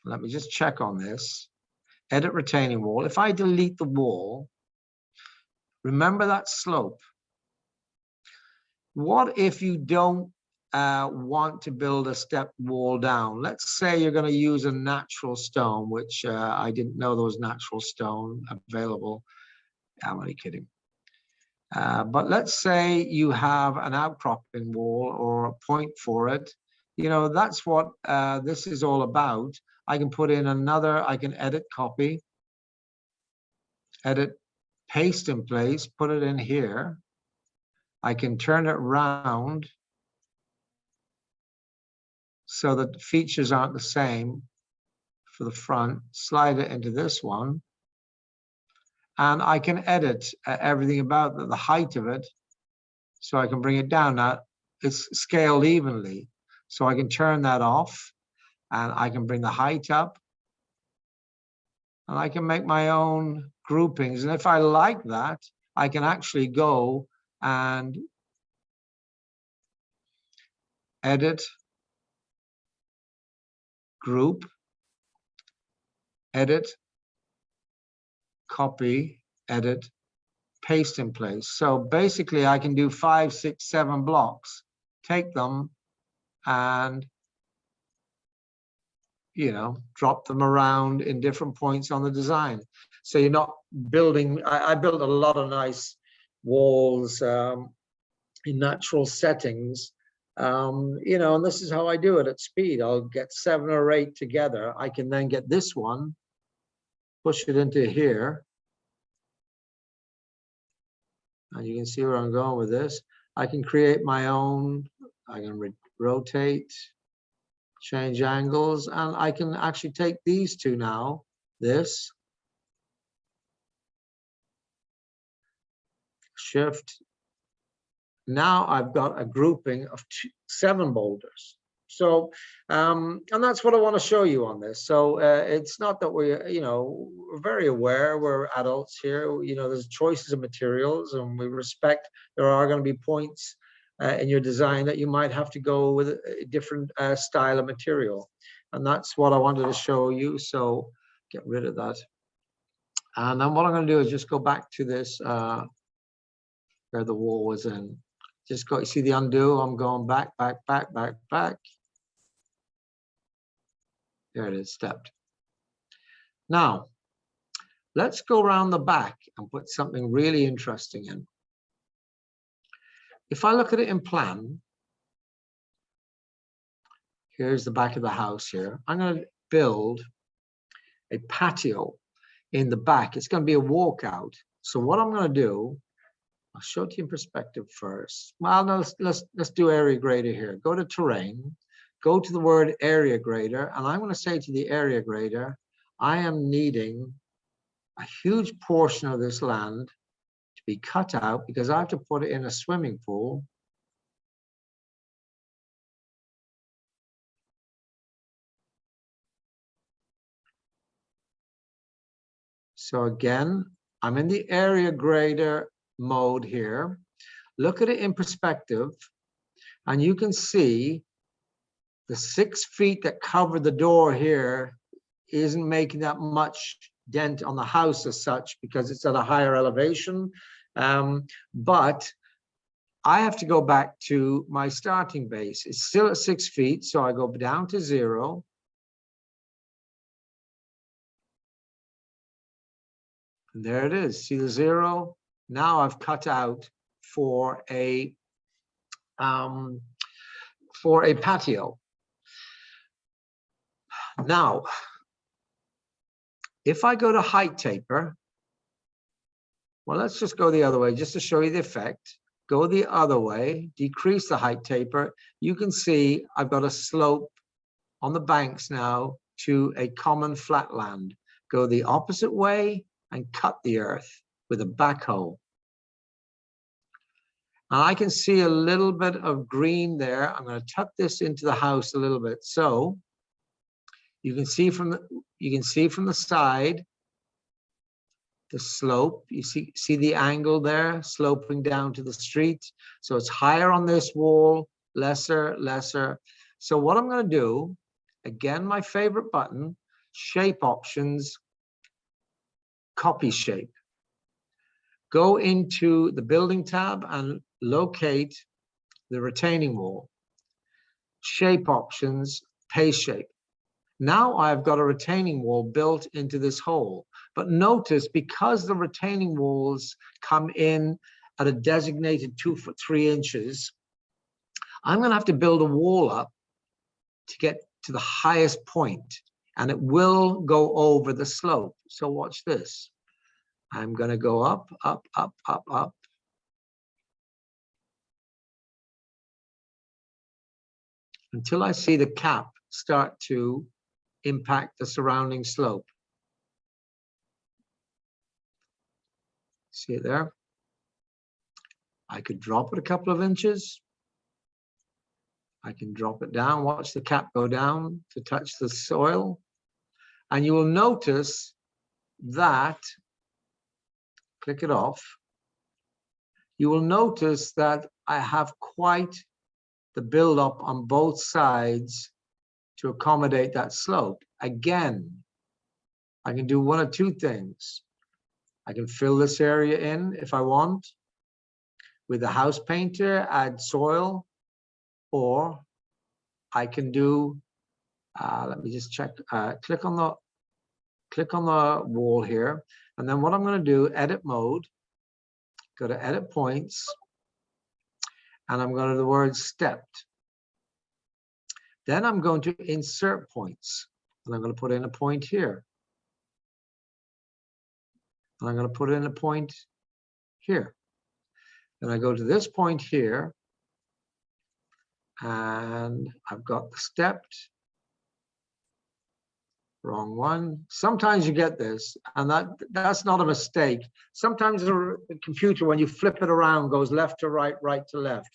let me just check on this, edit retaining wall. If I delete the wall, remember that slope. What if you don't want to build a step wall down? Let's say you're going to use a natural stone, which I didn't know there was natural stone available. I'm only kidding. But let's say you have an outcropping wall or a point for it. You know, that's what this is all about. I can put in another, I can edit copy, edit paste in place, put it in here. I can turn it around so that the features aren't the same for the front, slide it into this one, and I can edit everything about the height of it, so I can bring it down. Now it's scaled evenly, so I can turn that off, and I can bring the height up, and I can make my own groupings. And if I like that, I can actually go and edit, group, edit, copy, edit, paste in place. So basically I can do 5, 6, 7 blocks, take them and, you know, drop them around in different points on the design. So you're not building, I built a lot of nice walls in natural settings, you know, and this is how I do it at speed. I'll get 7 or 8 together. I can then get this one, push it into here. And you can see where I'm going with this. I can create my own, I can rotate, change angles, and I can actually take these two now, this, shift. Now I've got a grouping of 7 boulders. So, and that's what I want to show you on this. So it's not that we're, you know, we're very aware, we're adults here, you know, there's choices of materials and we respect there are going to be points in your design that you might have to go with a different style of material. And that's what I wanted to show you. So get rid of that. And then what I'm going to do is just go back to this where the wall was in. Just go, see the undo, I'm going back. There it is, stepped. Now, let's go around the back and put something really interesting in. If I look at it in plan, here's the back of the house here. I'm going to build a patio in the back. It's going to be a walkout. So what I'm going to do, I'll show it to you in perspective first. Well, no, let's do area grader here. Go to terrain, go to the word area grader, and I'm going to say to the area grader, I am needing a huge portion of this land to be cut out because I have to put it in a swimming pool. So again, I'm in the area grader mode here. Look at it in perspective, and you can see the 6 feet that cover the door here isn't making that much dent on the house as such because it's at a higher elevation. But I have to go back to my starting base. It's still at 6 feet, so I go down to 0. And there it is. See the 0? Now I've cut out for a patio. Now, if I go to height taper, well, let's just go the other way just to show you the effect. Go the other way, decrease the height taper. You can see I've got a slope on the banks now to a common flatland. Go the opposite way and cut the earth with a backhoe. Now I can see a little bit of green there. I'm going to tuck this into the house a little bit. So you can see from the side the slope. You see the angle there sloping down to the street. So it's higher on this wall, lesser. So what I'm going to do, again, my favorite button, shape options, copy shape. Go into the building tab and locate the retaining wall. Shape options, paste shape. Now I've got a retaining wall built into this hole. But notice, because the retaining walls come in at a designated 2 foot 3 inches, I'm going to have to build a wall up to get to the highest point, and it will go over the slope. So watch this. I'm going to go up, until I see the cap start to impact the surrounding slope. See it there? I could drop it a couple of inches. I can drop it down, watch the cap go down to touch the soil. And you will notice that, click it off, you will notice that I have quite the buildup on both sides to accommodate that slope. Again, I can do one of two things. I can fill this area in if I want with a house painter, add soil, or I can do, let me just check, click on the wall here. And then what I'm going to do, edit mode, go to edit points, and I'm going to the word stepped. Then I'm going to insert points, and I'm going to put in a point here. And I'm going to put in a point here. Then I go to this point here, and I've got the stepped. Wrong one. Sometimes you get this, and that's not a mistake. Sometimes the computer, when you flip it around, goes left to right, right to left.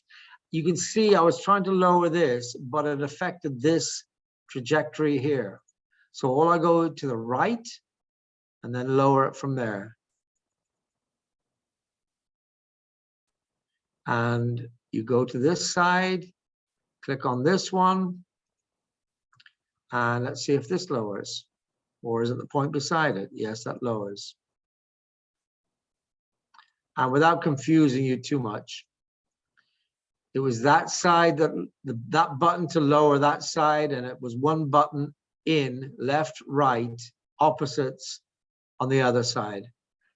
You can see I was trying to lower this, but it affected this trajectory here. So all I go to the right and then lower it from there. And you go to this side, click on this one, and let's see if this lowers. Or is it the point beside it? Yes, that lowers. And without confusing you too much, it was that side, that button to lower that side, and it was one button in, left, right, opposites on the other side.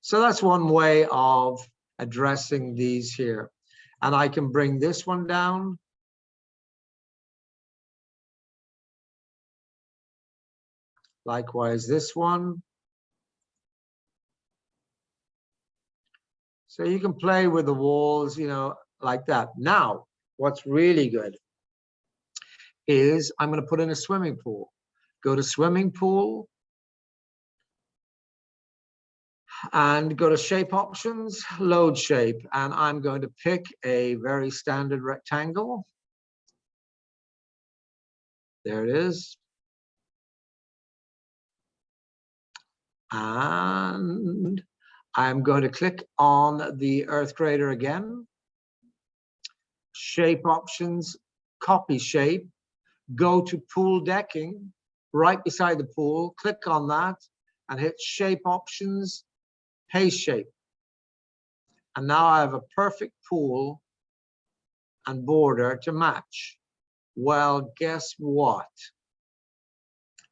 So that's one way of addressing these here. And I can bring this one down. Likewise, this one. So you can play with the walls, you know, like that. Now, what's really good is I'm going to put in a swimming pool. Go to swimming pool and go to shape options, load shape. And I'm going to pick a very standard rectangle. There it is. And I'm going to click on the earth grader again. Shape options, copy shape, go to pool decking, right beside the pool, click on that and hit shape options, paste shape. And now I have a perfect pool and border to match. Well, guess what?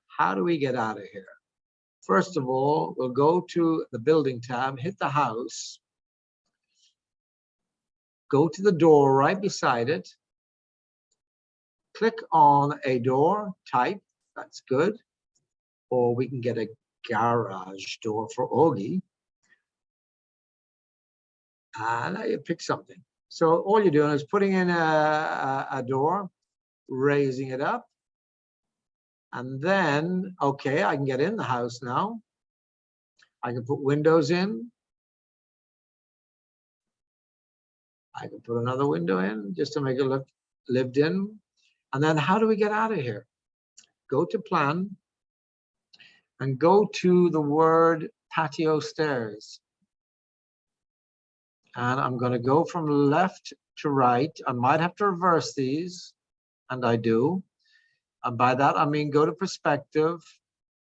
How do we get out of here? First of all, we'll go to the building tab, hit the house, go to the door right beside it, click on a door type, that's good. Or we can get a garage door for Augie. And now you pick something. So all you're doing is putting in a door, raising it up. And then, okay, I can get in the house now. I can put windows in. I can put another window in just to make it look lived in. And then how do we get out of here? Go to plan and go to the word patio stairs. And I'm going to go from left to right. I might have to reverse these, and I do. And by that, I mean go to perspective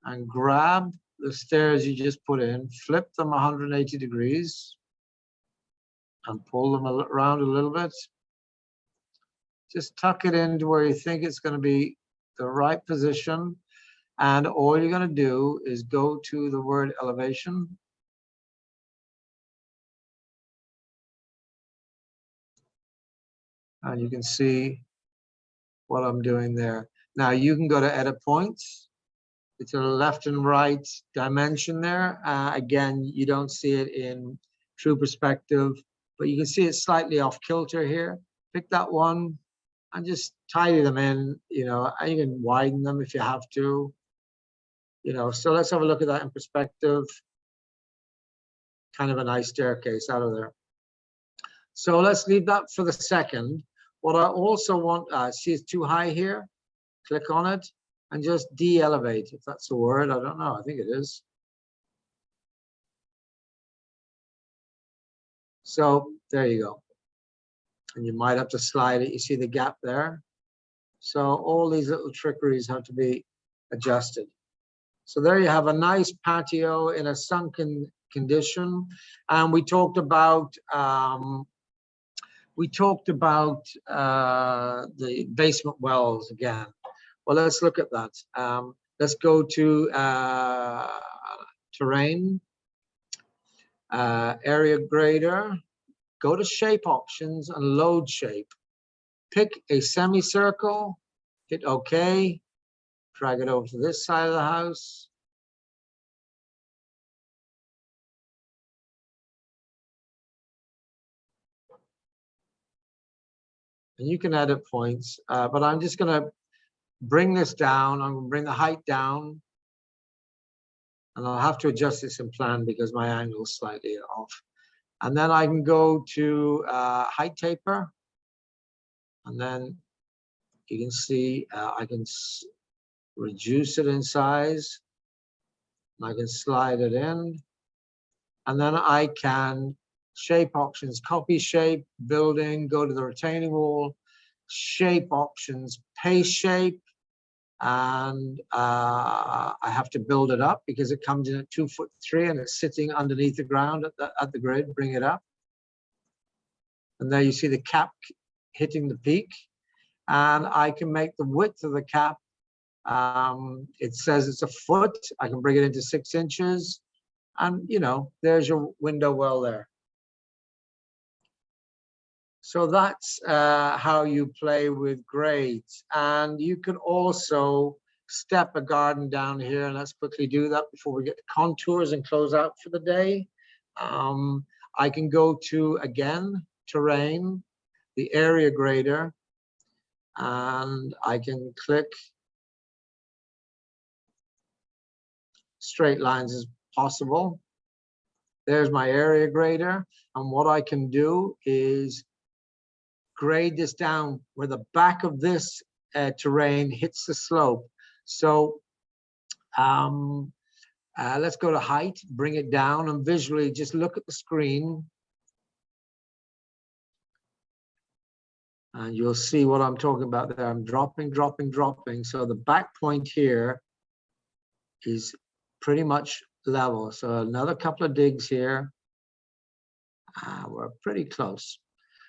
and grab the stairs you just put in, flip them 180 degrees, and pull them around a little bit. Just tuck it into where you think it's going to be the right position. And all you're going to do is go to the word elevation. And you can see what I'm doing there. Now you can go to edit points. It's a left and right dimension there. Again, you don't see it in true perspective, but you can see it's slightly off kilter here. Pick that one and just tidy them in, you know, and you can widen them if you have to, you know. So let's have a look at that in perspective. Kind of a nice staircase out of there. So let's leave that for the second. What I also want, see it's too high here, click on it and just de-elevate, if that's a word, I don't know, I think it is. So there you go. And you might have to slide it, you see the gap there? So all these little trickeries have to be adjusted. So there you have a nice patio in a sunken condition. And we talked about the basement wells again. Well, let's look at that. Let's go to terrain, area grader, go to shape options and load shape. Pick a semicircle, hit OK, drag it over to this side of the house. And you can edit points, but I'm just going to bring this down. I'm going to bring the height down. And I'll have to adjust this in plan because my angle is slightly off. And then I can go to height taper. And then you can see I can reduce it in size. And I can slide it in. And then I can shape options, copy shape, building, go to the retaining wall, shape options, paste shape. And I have to build it up because it comes in at 2'3" and it's sitting underneath the ground at the grid. Bring it up. And there you see the cap hitting the peak. And I can make the width of the cap. It says it's a foot. I can bring it into 6 inches. And, you know, there's your window well there. So that's how you play with grades. And you can also step a garden down here. And let's quickly do that before we get to contours and close out for the day. I can go to, again, terrain, the area grader, and I can click straight lines as possible. There's my area grader. And what I can do is grade this down where the back of this terrain hits the slope. So let's go to height, bring it down, and visually just look at the screen. And you'll see what I'm talking about there. I'm dropping, dropping, dropping. So the back point here is pretty much level. So another couple of digs here. We're pretty close.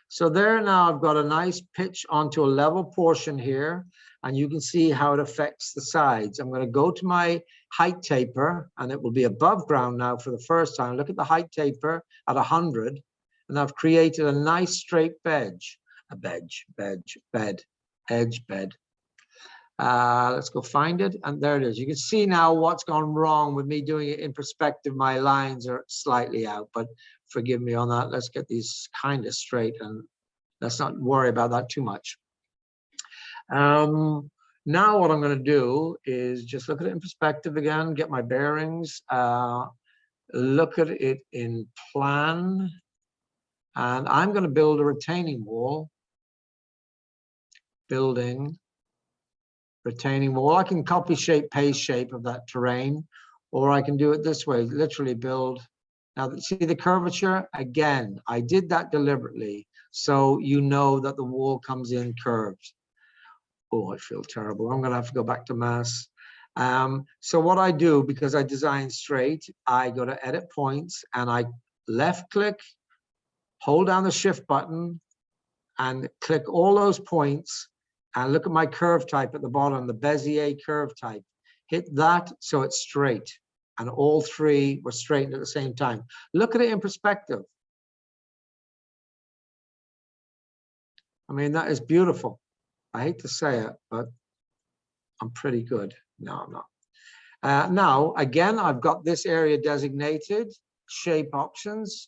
So there now I've got a nice pitch onto a level portion here, and you can see how it affects the sides. I'm going to go to my height taper, and it will be above ground now for the first time. Look at the height taper at 100, and I've created a nice straight edge. Edge bed. Let's go find it, and there it is. You can see now what's gone wrong with me doing it in perspective. My lines are slightly out, but forgive me on that. Let's get these kind of straight, and let's not worry about that too much. Now what I'm going to do is just look at it in perspective again, get my bearings, look at it in plan, and I'm going to build a retaining wall. Building retaining wall. I can copy shape, paste shape of that terrain, or I can do it this way, literally build. Now, see the curvature? Again, I did that deliberately, so you know that the wall comes in curved. Oh, I feel terrible. I'm going to have to go back to mass. So what I do, because I design straight, I go to edit points, and I left click, hold down the shift button, and click all those points. And look at my curve type at the bottom, the Bezier curve type. Hit that so it's straight. And all three were straightened at the same time. Look at it in perspective. I mean, that is beautiful. I hate to say it, but I'm pretty good. No, I'm not. Now, again, I've got this area designated, shape options,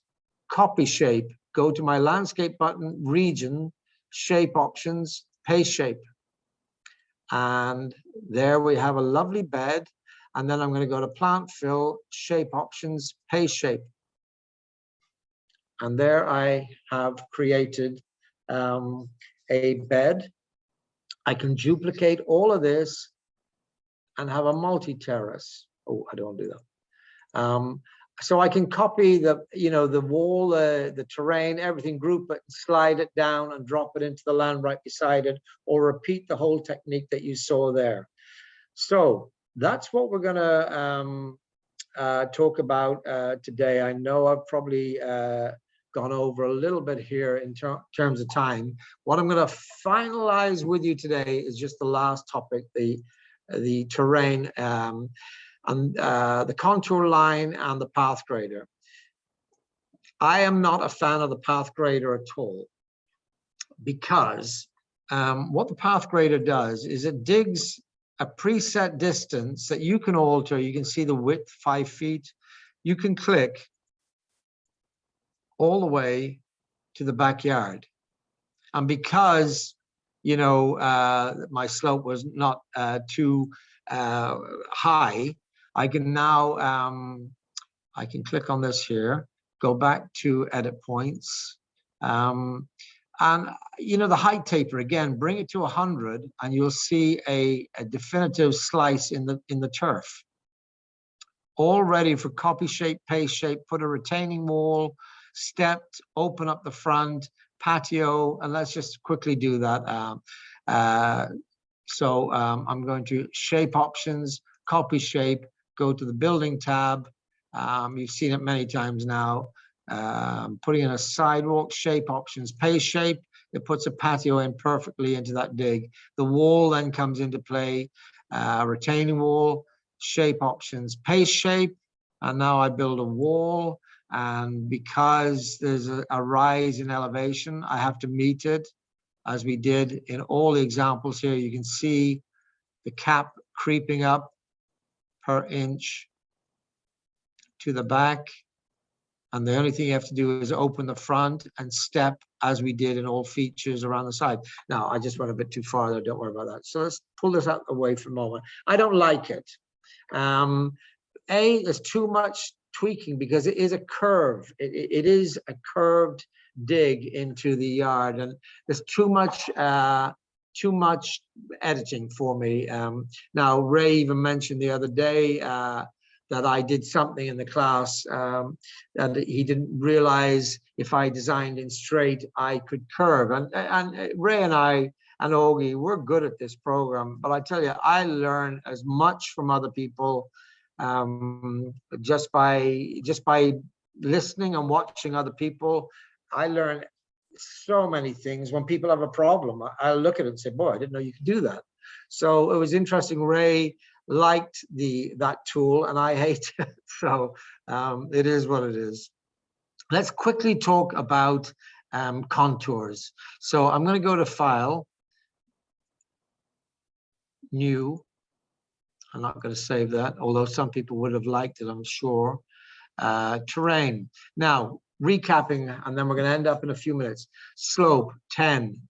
copy shape. Go to my landscape button, region, shape options, paste shape. And there we have a lovely bed. And then I'm going to go to plant fill, shape options, paste shape. And there I have created a bed. I can duplicate all of this and have a multi-terrace. Oh, I don't want to do that. So I can copy the, the wall, the terrain, everything, group it, slide it down and drop it into the land right beside it, or repeat the whole technique that you saw there. So that's what we're going to talk about today. I know I've probably gone over a little bit here in terms of time. What I'm going to finalize with you today is just the last topic, the terrain, and the contour line and the path grader. I am not a fan of the path grader at all, because what the path grader does is it digs a preset distance that you can alter. You can see the width, 5 feet. You can click all the way to the backyard. And because, my slope was not too high, I can now, I can click on this here, go back to edit points. And, the height taper, again, bring it to 100 and you'll see a definitive slice in the turf. All ready for copy shape, paste shape, put a retaining wall, stepped, open up the front, patio, and let's just quickly do that. So I'm going to shape options, copy shape, go to the building tab. You've seen it many times now. Putting in a sidewalk, shape options, paste shape. It puts a patio in perfectly into that dig. The wall then comes into play, retaining wall, shape options, paste shape. And now I build a wall. And because there's a rise in elevation, I have to meet it, as we did in all the examples here. You can see the cap creeping up per inch to the back. And the only thing you have to do is open the front and step, as we did in all features around the side. Now, I just went a bit too far there. Don't worry about that. So let's pull this out of the way for a moment. I don't like it. There's too much tweaking because it is a curve. It is a curved dig into the yard, and there's too much editing for me. Now, Ray even mentioned the other day that I did something in the class that he didn't realize if I designed in straight, I could curve. And Ray and I and Augie, we're good at this program, but I tell you, I learn as much from other people just by listening and watching other people. I learn so many things. When people have a problem, I look at it and say, boy, I didn't know you could do that. So it was interesting. Ray liked that tool and I hate it. So it is what it is. Let's quickly talk about contours. So I'm going to go to File, New. I'm not going to save that, although some people would have liked it, I'm sure. Terrain. Now, recapping, and then we're going to end up in a few minutes. Slope, 10,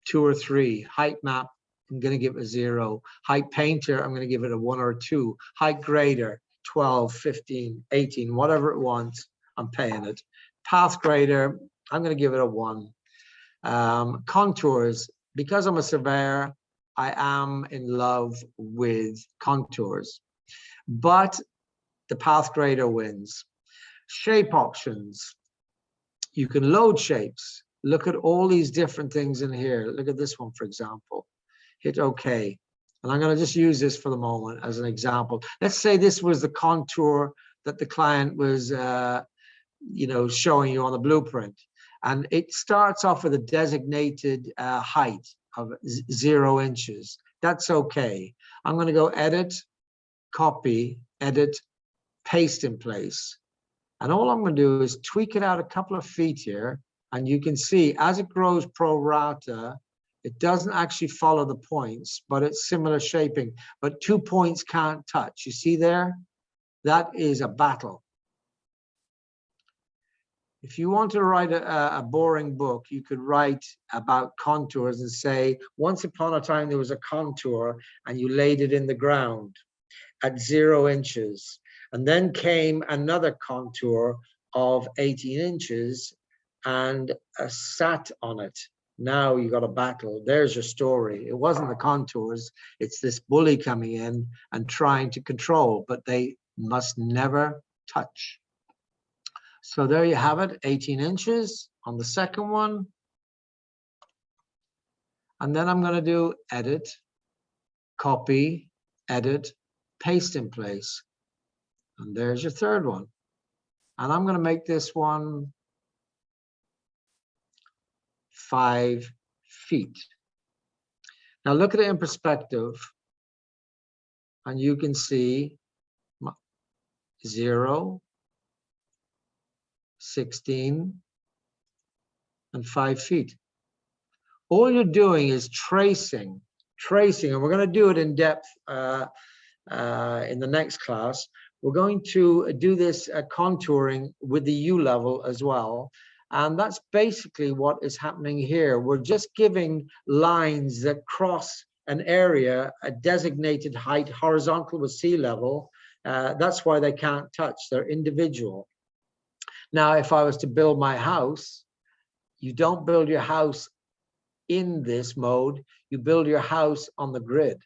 2 or 3. Height map, I'm going to give it a 0. Height painter, I'm going to give it a 1 or a 2. Height grader, 12, 15, 18, whatever it wants, I'm paying it. Path grader, I'm going to give it a 1. Contours, because I'm a surveyor, I am in love with contours, but the path grader wins. Shape options, you can load shapes. Look at all these different things in here. Look at this one, for example. Hit OK. And I'm going to just use this for the moment as an example. Let's say this was the contour that the client was showing you on the blueprint. And it starts off with a designated height of 0 inches. That's okay. I'm going to go edit, copy, edit, paste in place. And all I'm going to do is tweak it out a couple of feet here. And you can see as it grows pro rata, it doesn't actually follow the points, but it's similar shaping. But 2 points can't touch. You see there? That is a battle. If you want to write a boring book, you could write about contours and say, once upon a time, there was a contour and you laid it in the ground at 0 inches. And then came another contour of 18 inches and sat on it. Now you got a battle. There's your story. It wasn't the contours. It's this bully coming in and trying to control, but they must never touch. So there you have it, 18 inches on the second one. And then I'm going to do edit, copy, edit, paste in place. And there's your third one. And I'm going to make this one 5 feet. Now look at it in perspective. And you can see 0, 16, and 5 feet. All you're doing is tracing, and we're going to do it in depth in the next class. We're going to do this contouring with the U level as well. And that's basically what is happening here. We're just giving lines that cross an area, a designated height, horizontal with sea level. That's why they can't touch, they're individual. Now, if I was to build my house, you don't build your house in this mode, you build your house on the grid.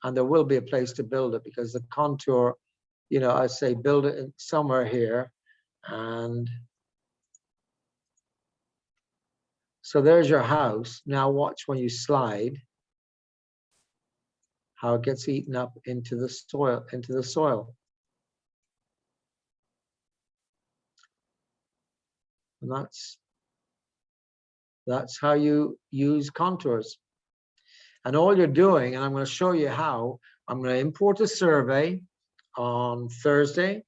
And there will be a place to build it because the contour, you know, I say build it somewhere here. And so there's your house. Now watch when you slide how it gets eaten up into the soil, And that's how you use contours. And all you're doing, and I'm going to show you how, I'm going to import a survey on Thursday.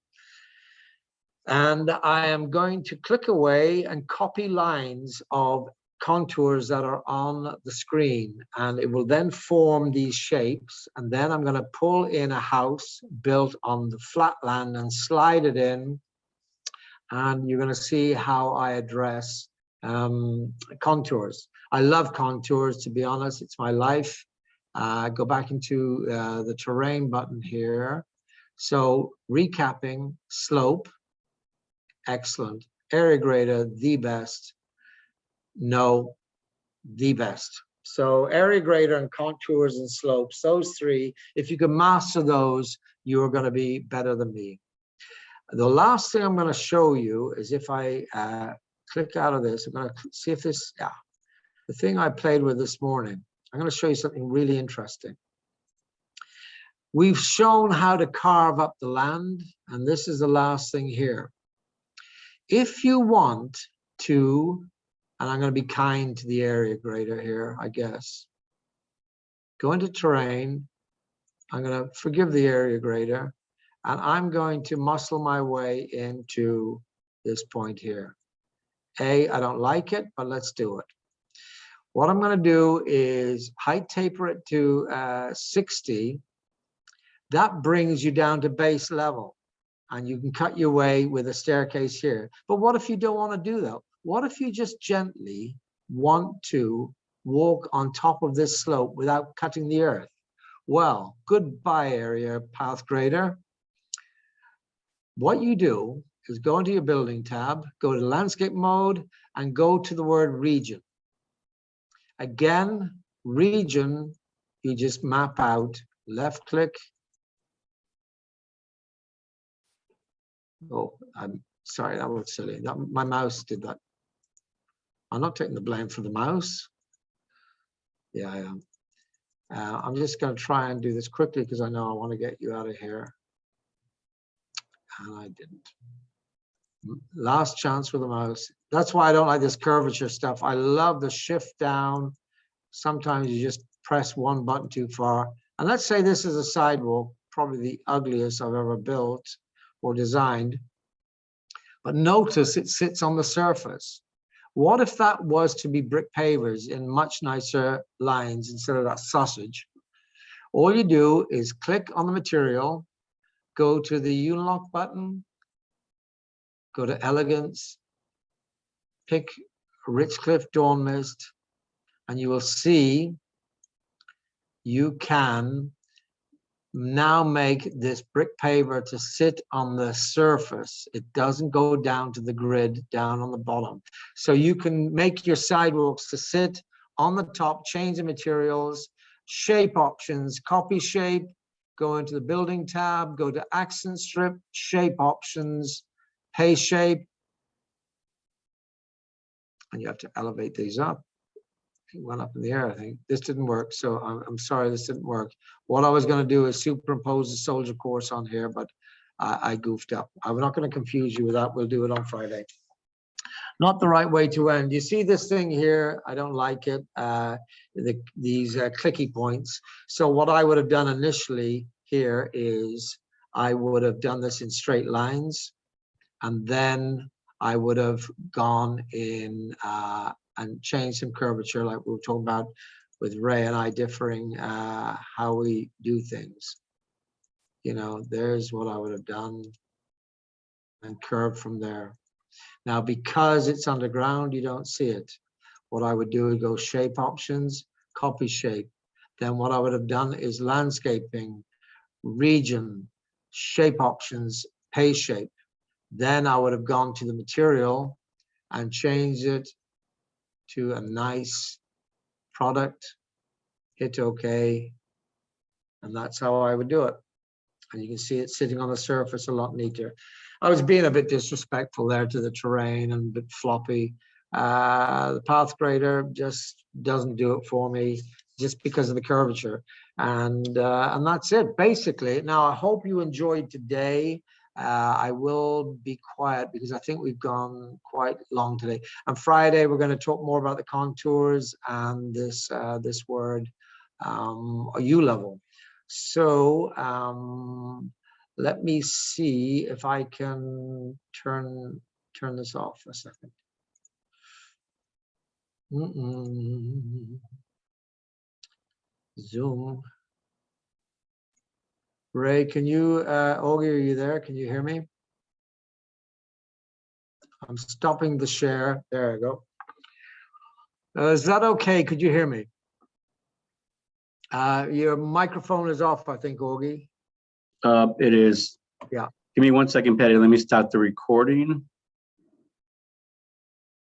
And I am going to click away and copy lines of contours that are on the screen. And it will then form these shapes. And then I'm going to pull in a house built on the flat land and slide it in. And you're going to see how I address contours. I love contours, to be honest. It's my life. Go back into the terrain button here. So recapping, slope, excellent. Area grader, the best. No, the best. So area grader and contours and slopes, those three, if you can master those, you're going to be better than me. The last thing I'm going to show you is if I click out of this, I'm going to see if this, the thing I played with this morning, I'm going to show you something really interesting. We've shown how to carve up the land, and this is the last thing here. If you want to, and I'm going to be kind to the area grader here, I guess. Go into terrain. I'm going to forgive the area grader, and I'm going to muscle my way into this point here. I don't like it, but let's do it. What I'm going to do is height taper it to 60. That brings you down to base level, and you can cut your way with a staircase here. But what if you don't want to do that? What if you just gently want to walk on top of this slope without cutting the earth? Well, goodbye area path grader. What you do is go into your building tab, go to landscape mode, and go to the word region. Again, region, you just map out, left click. Oh, I'm sorry, that was silly. My mouse did that. I'm not taking the blame for the mouse. Yeah, I am. I'm just going to try and do this quickly because I know I want to get you out of here. And I didn't. Last chance with the mouse. That's why I don't like this curvature stuff. I love the shift down. Sometimes you just press one button too far. And let's say this is a sidewalk, probably the ugliest I've ever built or designed. But notice it sits on the surface. What if that was to be brick pavers in much nicer lines instead of that sausage? All you do is click on the material, go to the Unilock button, go to Elegance, pick Richcliffe Dawn Mist, and you will see you can now make this brick paver to sit on the surface. It doesn't go down to the grid down on the bottom. So you can make your sidewalks to sit on the top, change the materials, shape options, copy shape, go into the building tab, go to accent strip, shape options, pay shape, and you have to elevate these up. It went up in the air, I think. This didn't work, so I'm sorry this didn't work. What I was going to do is superimpose the soldier course on here, but I goofed up. I'm not going to confuse you with that. We'll do it on Friday. Not the right way to end. You see this thing here? I don't like it. These clicky points. So what I would have done initially here is I would have done this in straight lines, and then I would have gone in and changed some curvature, like we were talking about with Ray and I differing how we do things. You know, there's what I would have done and curve from there. Now, because it's underground, you don't see it. What I would do is go shape options, copy shape. Then what I would have done is landscaping, region, shape options, pay shape. Then I would have gone to the material and changed it to a nice product, hit OK, and that's how I would do it. And you can see it sitting on the surface a lot neater. I was being a bit disrespectful there to the terrain and a bit floppy. The path grader just doesn't do it for me just because of the curvature. And that's it, basically. Now, I hope you enjoyed today. I will be quiet because I think we've gone quite long today. On Friday, we're going to talk more about the contours and this word, U level. So let me see if I can turn this off a second. Zoom. Ray, can you, Augie, are you there? Can you hear me? I'm stopping the share. There I go. Is that okay? Could you hear me? Your microphone is off, I think, Augie. It is. Yeah. Give me 1 second, Paddy. Let me start the recording.